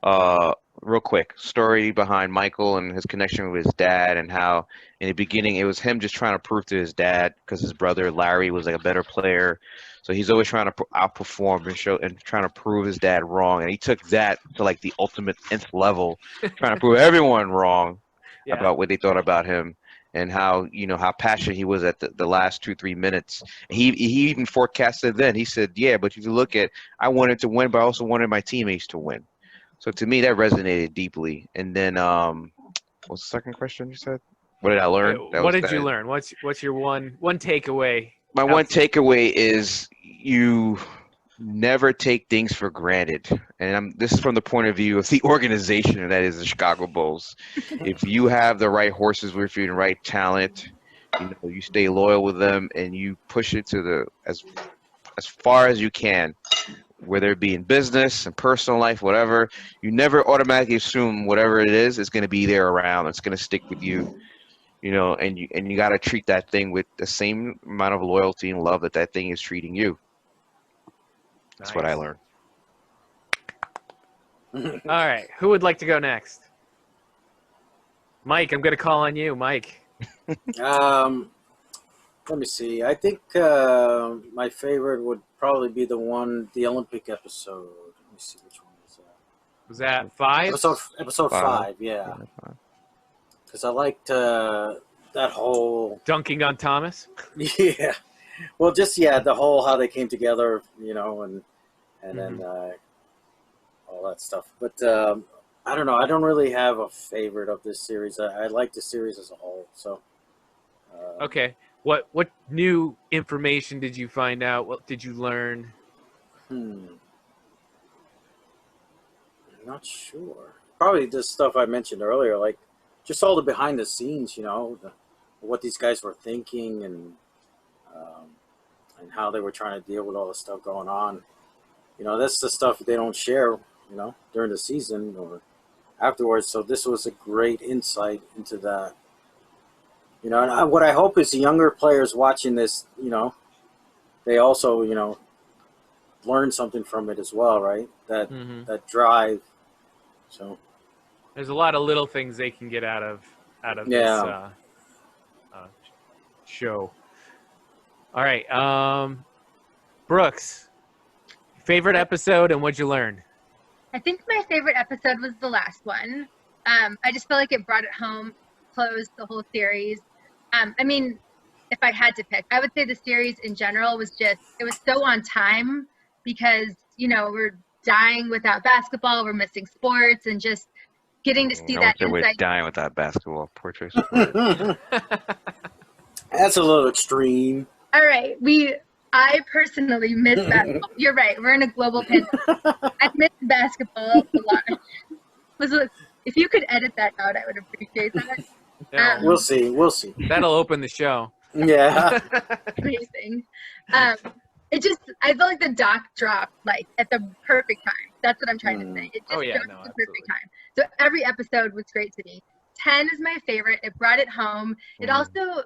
real quick, story behind Michael and his connection with his dad, and how in the beginning it was him just trying to prove to his dad, because his brother Larry was like a better player. So he's always trying to outperform and trying to prove his dad wrong. And he took that to like the ultimate nth level, trying to prove everyone wrong about what they thought about him, and how passionate he was at the last 2-3 minutes. He even forecasted then. He said, yeah, but if you look at, I wanted to win, but I also wanted my teammates to win. So to me, that resonated deeply. And then, what's the second question you said? What did I learn? What did you learn? What's your one takeaway? My one takeaway is you never take things for granted. And this is from the point of view of the organization that is the Chicago Bulls. If you have the right horses with you and right talent, you stay loyal with them and you push it to as far as you can, whether it be in business and personal life, whatever. You never automatically assume whatever it is going to be there around. It's going to stick with you. And you got to treat that thing with the same amount of loyalty and love that thing is treating you. That's what I learned. All right. Who would like to go next? Mike, I'm going to call on you. Mike. Let me see. I think my favorite would probably be the Olympic episode. Let me see, which one was that? Was that 5? Episode 5, yeah. Because I liked that whole dunking on Thomas. Yeah, well, just the whole how they came together, and then all that stuff. But I don't know. I don't really have a favorite of this series. I like the series as a whole. So. Okay. What new information did you find out? What did you learn? I'm not sure. Probably the stuff I mentioned earlier, like just all the behind the scenes, what these guys were thinking and how they were trying to deal with all the stuff going on. That's the stuff they don't share, during the season or afterwards. So this was a great insight into that. And what I hope is the younger players watching this, they also, learn something from it as well, right? That drive. So there's a lot of little things they can get out of this show. All right, Brooks, favorite episode and what'd you learn? I think my favorite episode was the last one. I just felt like it brought it home, closed the whole series. I mean, if I had to pick, I would say the series in general was it was so on time because, we're dying without basketball, we're missing sports, and just getting to see that we're insight. dying without basketball. Portrait. That's a little extreme. All right, I personally miss basketball. You're right, we're in a global pandemic. I miss basketball a lot. If you could edit that out, I would appreciate that. Yeah, we'll see. That'll open the show. Yeah. Amazing. I felt like the doc dropped at the perfect time. That's what I'm trying to say. It just dropped at the perfect time. So every episode was great to me. 10 is my favorite. It brought it home. It also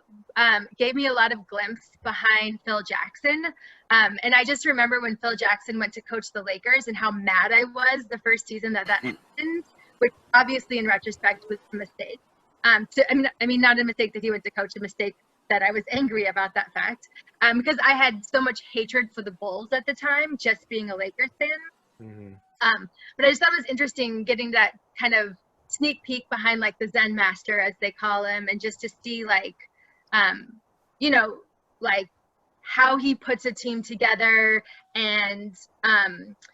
gave me a lot of glimpse behind Phil Jackson. And I just remember when Phil Jackson went to coach the Lakers and how mad I was the first season that happened, which obviously in retrospect was a mistake. I mean, not a mistake that he went to coach, a mistake that I was angry about that fact, because I had so much hatred for the Bulls at the time, just being a Lakers fan. Mm-hmm. But I just thought it was interesting getting that kind of sneak peek behind the Zen Master, as they call him, and just to see how he puts a team together, and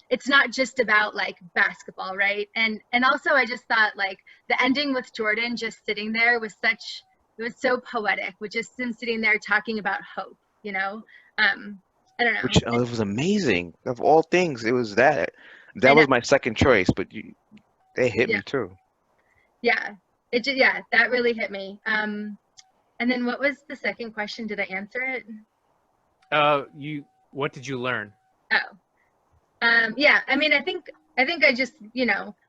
it's not just about basketball, right? And also I just thought the ending with Jordan just sitting there was it was so poetic, with just him sitting there talking about hope, I don't know. Which it was amazing. Of all things, it was that. That was my second choice, but they hit me too. Yeah, that really hit me. And then what was the second question? Did I answer it? What did you learn? Yeah. I mean, I think I just,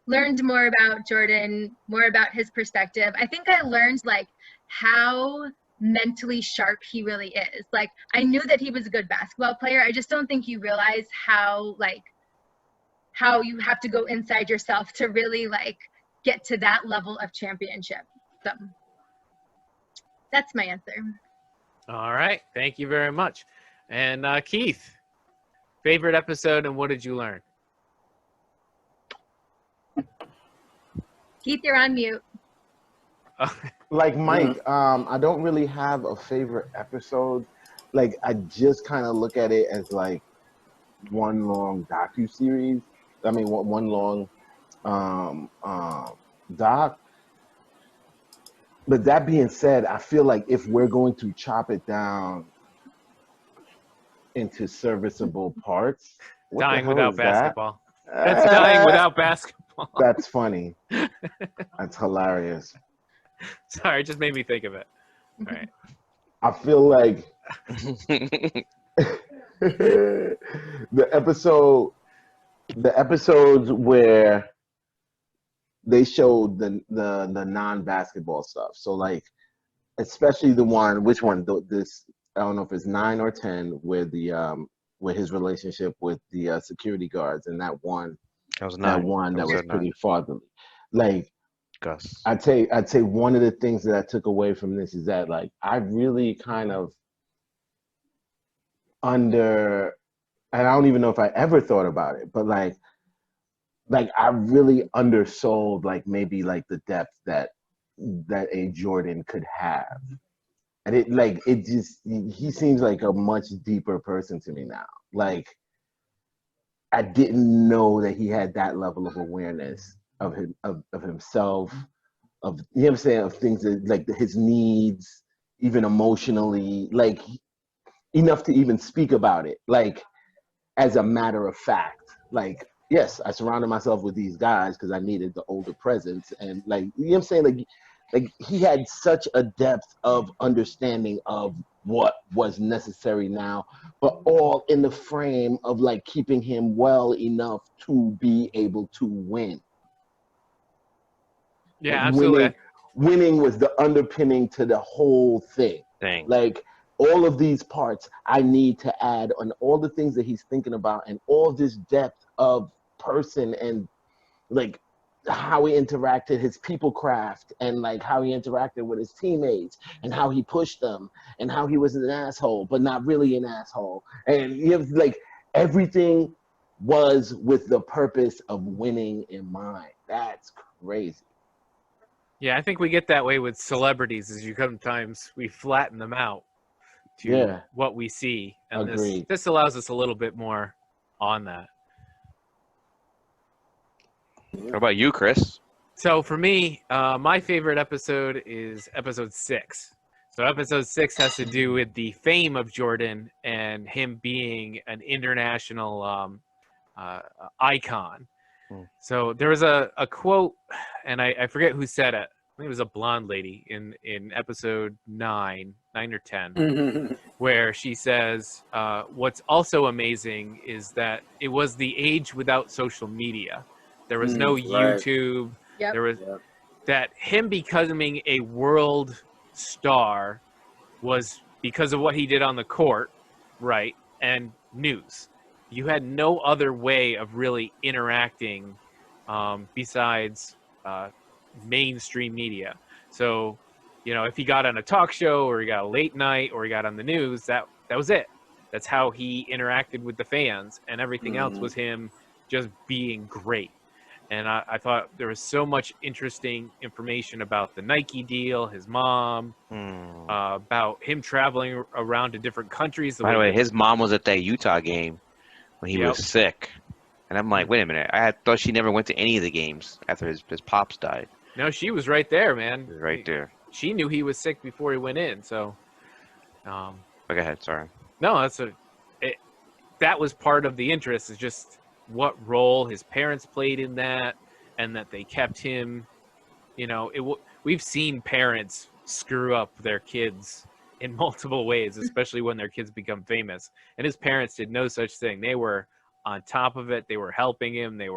learned more about Jordan, more about his perspective. I think I learned how mentally sharp he really is. I knew that he was a good basketball player. I just don't think you realize how you have to go inside yourself to really get to that level of championship. So that's my answer. All right. Thank you very much. And Keith, favorite episode and what did you learn? Keith, you're on mute. Like Mike, I don't really have a favorite episode. I just kind of look at it as one long docu-series. I mean, one long doc. But that being said, I feel like if we're going to chop it down into serviceable parts, dying without basketball. That's dying without basketball. That's funny. That's hilarious. Sorry, it just made me think of it. All right. I feel like the episodes where they showed the non-basketball stuff. So especially the one, which one? This, I don't know if it's 9 or 10, where with his relationship with the security guards, and that one. That was 9. That one that was pretty fatherly. Gus. I'd say one of the things that I took away from this is that I really kind of and I don't even know if I ever thought about it, but I really undersold maybe the depth that a Jordan could have. And it just, he seems like a much deeper person to me now. I didn't know that he had that level of awareness of himself, of, you know what I'm saying, of things that his needs, even emotionally, enough to even speak about it, as a matter of fact. Yes, I surrounded myself with these guys because I needed the older presence, and you know what I'm saying, like he had such a depth of understanding of what was necessary now, but all in the frame of like keeping him well enough to be able to win. Yeah, Like absolutely. winning was the underpinning to the whole thing. Dang. Like all of these parts I need to add on all the things that he's thinking about and all this depth of person and like how he interacted, his people craft, and like how he interacted with his teammates and how he pushed them and how he was an asshole, but not really an asshole. And you have like everything was with the purpose of winning in mind. That's crazy. Yeah, I think we get that way with celebrities. As you sometimes we flatten them out to Yeah. what we see, and Agreed. this allows us a little bit more on that. What about you, Chris? So for me, my favorite episode is episode 6. So episode 6 has to do with the fame of Jordan and him being an international icon. So there was a quote, and I forget who said it. I think it was a blonde lady in episode 9 or 10, where she says, what's also amazing is that it was the age without social media. There was no YouTube. Yep. There was that him becoming a world star was because of what he did on the court, right? And news. You had no other way of really interacting besides mainstream media. So, you know, if he got on a talk show or he got a late night or he got on the news, that was it. That's how he interacted with the fans, and everything else was him just being great. And I thought there was so much interesting information about the Nike deal, his mom, about him traveling around to different countries. By the way, his mom was at that Utah game when he was sick. And I'm like, wait a minute. I thought she never went to any of the games after his pops died. No, she was right there, man. Right there. She knew he was sick before he went in, so. Go ahead, sorry. No, that was part of the interest, is just what role his parents played in that, and that they kept him, you know, we've seen parents screw up their kids in multiple ways, especially when their kids become famous. And his parents did no such thing. They were on top of it. They were helping him. They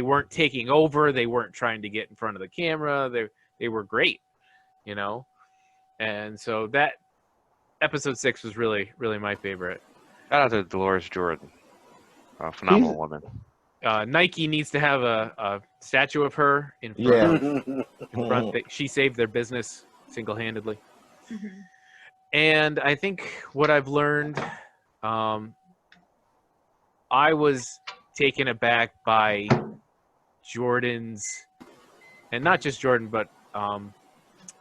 weren't taking over. They weren't trying to get in front of the camera. They were great, you know? And so that episode 6 was really, really my favorite. Shout out to Dolores Jordan. A phenomenal woman. Nike needs to have a statue of her in front. Yeah. She saved their business single-handedly. And I think what I've learned, I was taken aback by Jordan's, and not just Jordan, but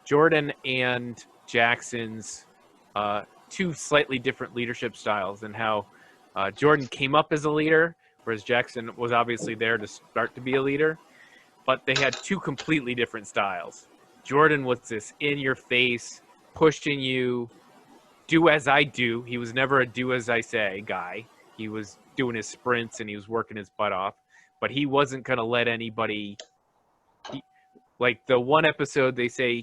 Jordan and Jackson's two slightly different leadership styles, and how Jordan came up as a leader, whereas Jackson was obviously there to start to be a leader. But they had two completely different styles. Jordan was this in-your-face, pushing you, do as I do. He was never a do as I say guy. He was doing his sprints and he was working his butt off. But he wasn't going to let anybody... like the one episode, they say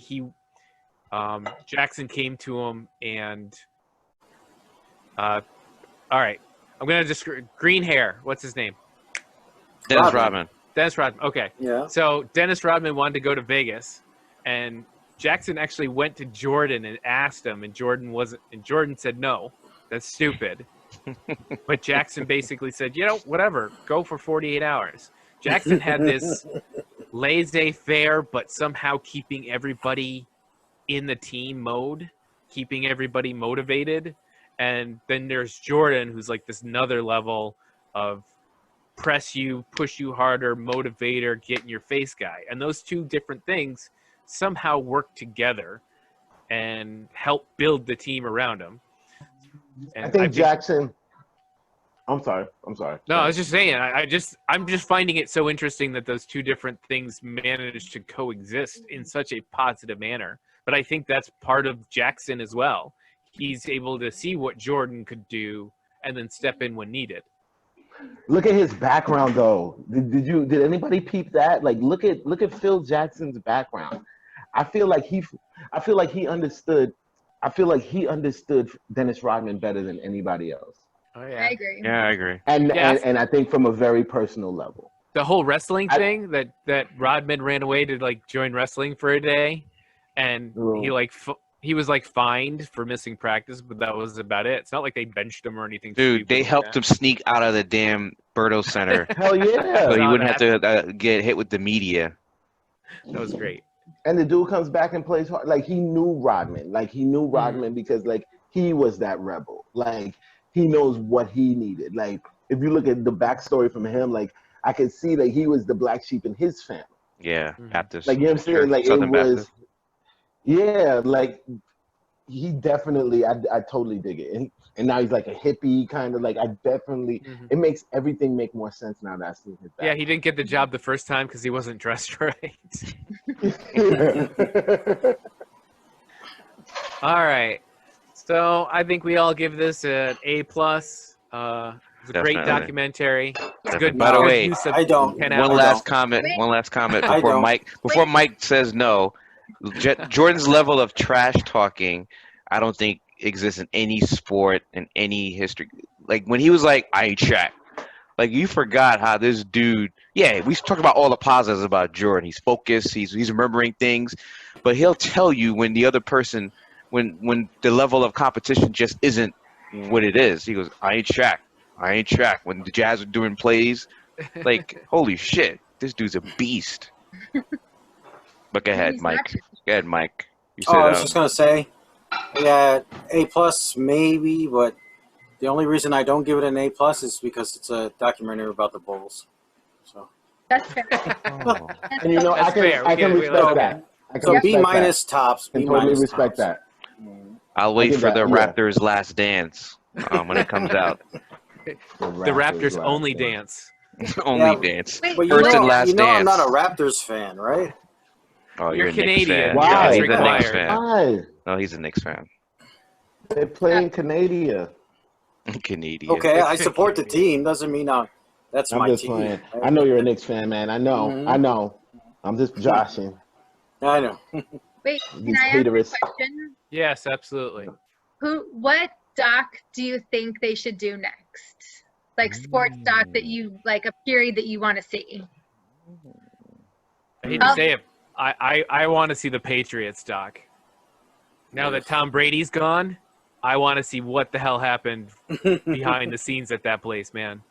Jackson came to him and... all right. I'm going to just... Green hair. What's his name? Dennis Rodman. Dennis Rodman. Okay. Yeah. So Dennis Rodman wanted to go to Vegas, and Jackson actually went to Jordan and asked him, and Jordan said, no, that's stupid. But Jackson basically said, you know, whatever, go for 48 hours. Jackson had this laissez-faire, but somehow keeping everybody in the team mode, keeping everybody motivated. And then there's Jordan, who's like this another level of press you, push you harder, motivator, get in your face guy. And those two different things somehow work together and help build the team around him. And I think Jackson. I'm sorry. No, I was just saying. I'm just finding it so interesting that those two different things manage to coexist in such a positive manner. But I think that's part of Jackson as well. He's able to see what Jordan could do and then step in when needed. Look at his background, though. Did anybody peep that? Like, look at Phil Jackson's background. I feel like he understood. I feel like he understood Dennis Rodman better than anybody else. Oh I yeah. agree. Yeah, I agree. And Yeah. and I think from a very personal level. The whole wrestling thing that Rodman ran away to like join wrestling for a day, and he like he was like fined for missing practice, but that was about it. It's not like they benched him or anything. Dude, stupid they like helped that. him sneak out of the damn Berto Center Hell yeah. so he Saw wouldn't have that. to get hit with the media. That was great. And the dude comes back and plays hard. Like, he knew Rodman. Like, he knew Rodman because, like, he was that rebel. Like, he knows what he needed. Like, if you look at the backstory from him, like, I could see that he was the black sheep in his family. Yeah, Baptist. Like, you know what I'm saying? Church, Like, Southern it was, Baptist. yeah, like, he definitely, I totally dig it. And now he's like a hippie kind of, like, I definitely, it makes everything make more sense now that I've seen his back. Yeah, he didn't get the job the first time because he wasn't dressed right. All right. So I think we all give this an A+. It's a great Definitely. documentary. It's good. By the good way, use of I don't. 10 One hours. last comment. One last comment I before don't. Mike says no. Jordan's level of trash talking, I don't think exists in any sport in any history. Like when he was like, "I ain't Shaq," like you forgot how this dude. Yeah, we talk about all the positives about Jordan. He's focused. He's remembering things, but he'll tell you when the other person, when the level of competition just isn't what it is. He goes, "I ain't Shaq. I ain't Shaq." When the Jazz are doing plays, like holy shit, this dude's a beast. But go ahead, He's Mike. not- Go ahead, Mike. You said, Oh, I was just gonna say, yeah, A+ maybe, but the only reason I don't give it an A+ is because it's a documentary about the Bulls. So, That's fair. oh. And you know, That's fair. I can We respect okay. that. I can so B respect minus tops. that. B And totally minus respect tops. that. I'll wait give for that- the yeah. Raptors' last dance when it comes out. The Raptors last only dance. dance. Only Yeah. dance. Wait, But you First know, and last you know I'm dance. not a Raptors fan, right? Oh, You're you're a Knicks Canadian. fan. Why? Yeah, he's That's a Knicks required. fan. Why? No, he's a Knicks fan. They play in Canada. Canadian. Okay, I support the team. Doesn't mean that's I'm my just team. playing. I know you're a Knicks fan, man. I know. Mhm. I know. I'm just joshing. I know. Wait, can These I ask a haterists. question? Yes, absolutely. What doc do you think they should do next? Like sports doc that you like, a period that you want to see? I hate to say it. I want to see the Patriots doc. Now that Tom Brady's gone, I want to see what the hell happened behind the scenes at that place, man.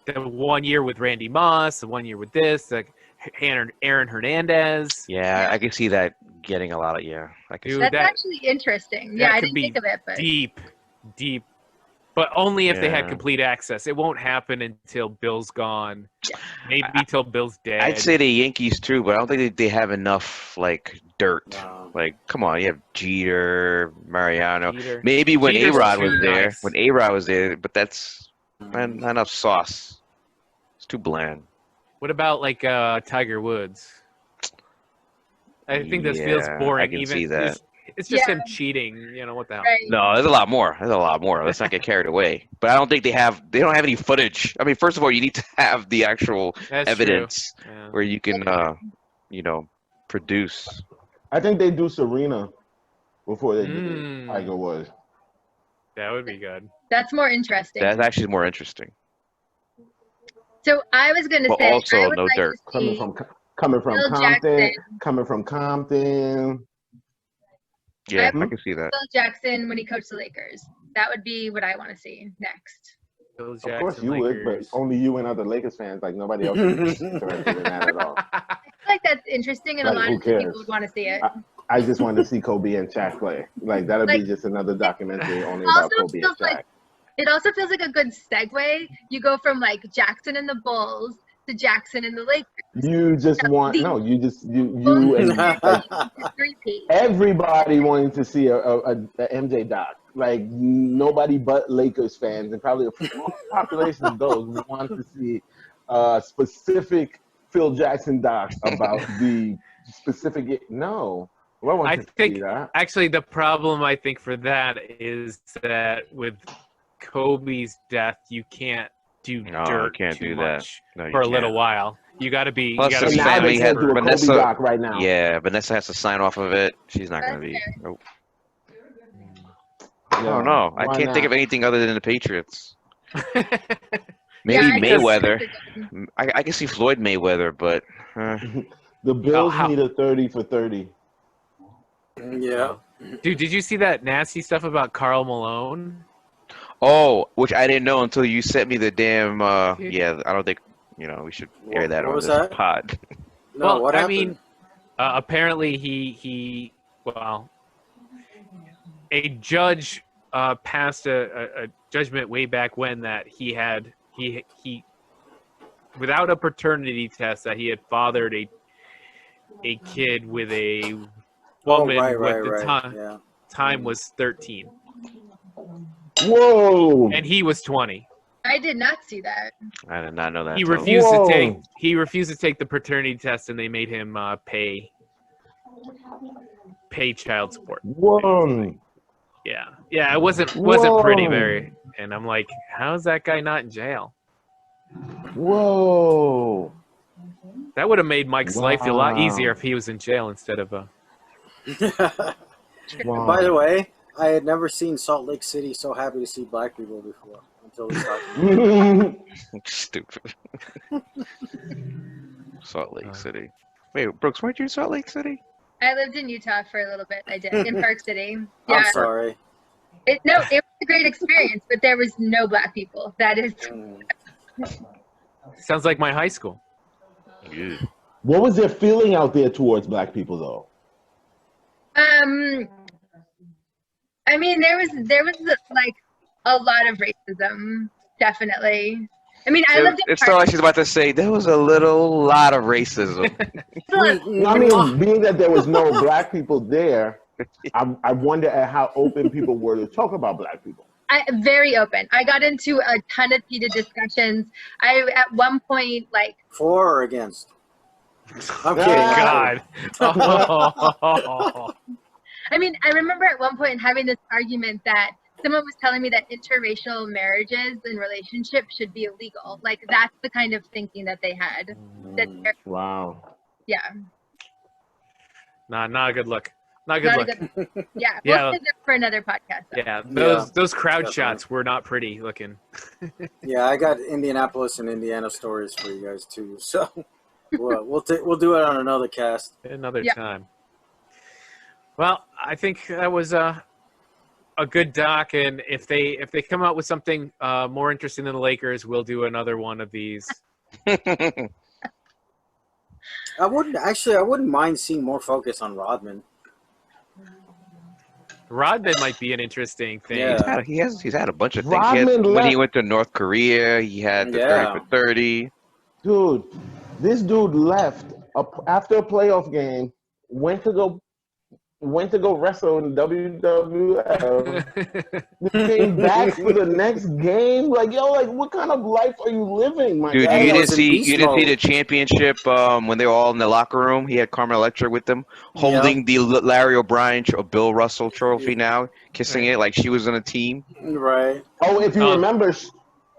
The 1 year with Randy Moss, the 1 year with this, like Aaron Hernandez. Yeah, I can see that getting a lot of. I can see Dude, That's that- actually interesting. that Yeah, I could didn't be think of it, but deep. But only if they had Yeah. complete access. It won't happen until Bill's gone. Maybe till Bill's dead. I'd say the Yankees too, but I don't think they have enough like dirt. No. Like, come on, you have Jeter, Mariano. Jeter. Maybe when Jeter's A-Rod too was there. nice. When A-Rod was there, but that's not enough sauce. It's too bland. What about like Tiger Woods? I think this feels Yeah, boring. I can even see that. It's just Yeah. him cheating. You know what the hell? right. No, there's a lot more. Let's not get carried away. But I don't think they don't have any footage. I mean, first of all, you need to have the actual That's evidence true. Yeah. where you can, produce. I think they do Serena before they do Mm. Tiger Woods. That would be good. That's more interesting. That's actually more interesting. So I was gonna But say, also I would no like dirt. to Coming see from Compton. Jackson. Coming from Compton. Yeah, I- I can see that. Phil Jackson when he coached the Lakers. That would be what I want to see next. Phil Of course Jackson, you would, but Lakers. only you and other Lakers fans. Like nobody else is interested in that at all. I feel like that's interesting, and a Like, lot who of people cares? would want to see it. I just wanted to see Kobe and Shaq play. Like that'll be Like- just another documentary only about Also Kobe and feels Shaq. like it also feels like a good segue. You go from like Jackson and the Bulls to Jackson and the Lakers. You just want The- you and like The three-peat. everybody wanting to see a MJ doc. Like nobody but Lakers fans and probably a small population of those want to see a specific Phil Jackson doc about the specific. No, I want I to see think that. actually the problem I think for that is that with Kobe's death, you can't do No, you dirt can't too do that. much No, you for a can't. little while. You got to be. Plus, you got to his be And now family they nice had can't do a for- Vanessa. Kobe doc right now. Yeah, Vanessa has to sign off of it. She's not going to be. That's Nope. Yeah, I don't know. I why can't think not? of anything other than the Patriots. Maybe Yeah, I think Mayweather. it's good. I can see Floyd Mayweather, but The Bills how- need a 30 for 30. Yeah. Dude, did you see that nasty stuff about Karl Malone? which I didn't know until you sent me the damn. Yeah, I don't think we should air that What on was this that? pod. No, Well, what I happened? mean, apparently a judge passed a judgment way back when that he without a paternity test that he had fathered a kid with a woman right. with the Yeah. time was 13 Whoa! and he was 20. I did not see that. I did not know that. He until- refused to take the paternity test, and they made him pay child support. Whoa! Yeah, it wasn't pretty very. And I'm like, how is that guy not in jail? Whoa! That would have made Mike's life a lot Wow. easier if he was in jail instead of Wow. By the way, I had never seen Salt Lake City so happy to see black people before until we started. Stupid. Salt Lake City. Wait, Brooks, weren't you in Salt Lake City? I lived in Utah for a little bit. I did in Park City. Yeah. I'm sorry. It was a great experience, but there was no black people. That is. sounds like my high school. Yeah. What was their feeling out there towards black people, though? I mean, there was like a lot of racism, definitely. I mean, I lived in It's not like she's about to say there was a lot of racism. I mean, being that there was no black people there, I wonder at how open people were to talk about black people. Very open. I got into a ton of heated discussions. I at one point like For or against? I'm Ah. kidding. God. I mean, I remember at one point having this argument that someone was telling me that interracial marriages and relationships should be illegal. Like that's the kind of thinking that they had. Wow. Yeah. Not a good look. Not a good look. Yeah. Yeah. We'll save that for another podcast. Though. Yeah, Yeah. those crowd Definitely. shots were not pretty looking. Yeah, I got Indianapolis and Indiana stories for you guys too. So we'll do it on another cast. Another Yeah. time. Well, I think that was a good doc, and if they come out with something more interesting than the Lakers, we'll do another one of these. I wouldn't mind seeing more focus on Rodman. Rodman might be an interesting thing. Yeah. He's had a bunch of things. Rodman When he left. went to North Korea, he had the 30 for 30. Dude, this dude left after a playoff game, went to go wrestle in WWF, came back for the next game. Like, yo, like, what kind of life are you living, my Dude, guy? you I was didn't in see beast the mode. championship when they were all in the locker room. He had Carmen Electra with them, holding the Larry O'Brien Bill Russell trophy now, kissing it like she was on a team. Right. Oh, if you remember,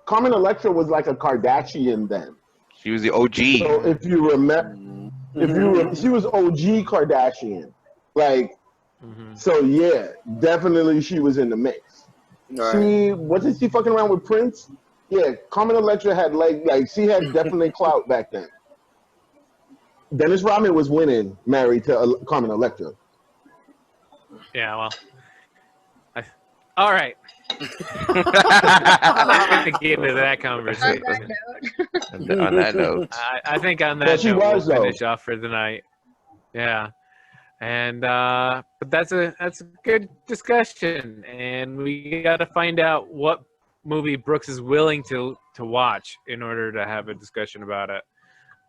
Carmen Electra was like a Kardashian then. She was the OG. So if you remember, she was OG Kardashian. Like, so yeah, definitely she was in the mix. Right. Wasn't she fucking around with Prince? Yeah, Carmen Electra had like she had definitely clout back then. Dennis Rodman was winning, married to Carmen Electra. Yeah, well. All right. I'm not going to get into that On conversation. that note. On that note, I think on Well, that she note, was, we'll though. finish off for the night. Yeah. And but that's a good discussion, and we got to find out what movie Brooks is willing to watch in order to have a discussion about it.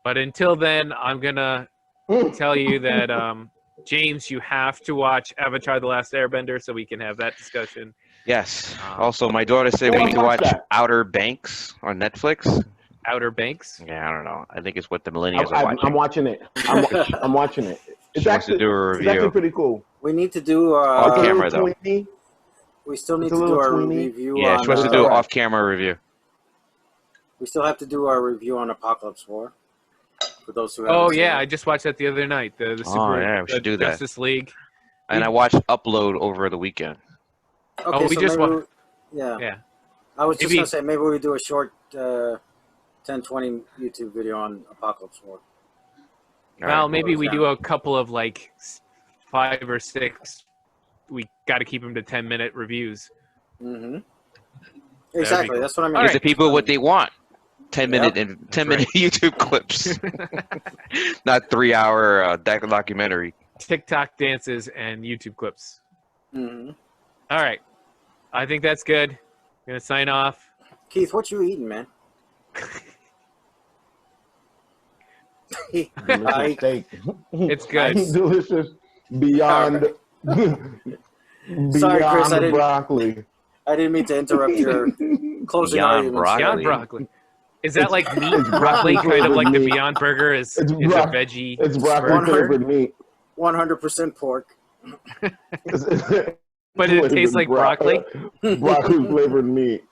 But until then, I'm gonna tell you that James, you have to watch Avatar: The Last Airbender so we can have that discussion. yes. Also, my daughter said we need to watch that. Outer Banks on Netflix. Outer Banks. Yeah, I don't know. I think it's what the millennials are watching. I'm watching it. I'm watching it. It's She wants to actually, do a it's actually review. pretty cool. We need to do. Off It's a camera, little though. tweeny. We still need It's to a do little our tweeny. review. Yeah, on, she wants to do an Alright. off-camera review. We still have to do our review on Apocalypse War. For those who haven't Oh seen yeah, it. I just watched that the other night. The Super yeah, we should do that. Justice League. And I watched Upload over the weekend. Okay, we so just maybe wa- yeah. Yeah. I was just Maybe- gonna say maybe we do a short 10-20 YouTube video on Apocalypse War. Well, Alright. maybe we down. do a couple of like 5 or 6. We got to keep them to 10-minute reviews. Mm-hmm. Exactly. cool. That's what I mean. All Gives right. the people what they want. 10-minute Yep. and 10-minute YouTube clips, not 3-hour documentary. TikTok dances and YouTube clips. Mm-hmm. All right. I think that's good. I'm going to sign off. Keith, what you eating, man? Delicious steak. It's good. Delicious beyond Sorry, Chris, I beyond didn't- broccoli. I didn't mean to interrupt your closing Beyond arguments. broccoli. Beyond broccoli. Is that like meat it's broccoli, broccoli kind of flavored like the meat. Beyond Burger is a broc- veggie? It's broccoli One hundred- flavored meat. 100% pork. But it tastes like broccoli? Broccoli flavored meat.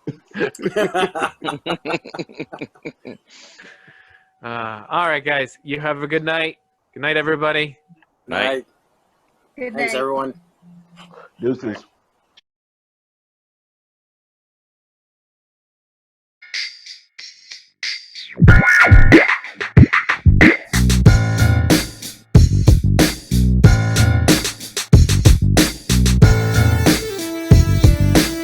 All right, guys. You have a good night. Good night, everybody. Night. Right. Good Thanks, night. everyone. Deuces.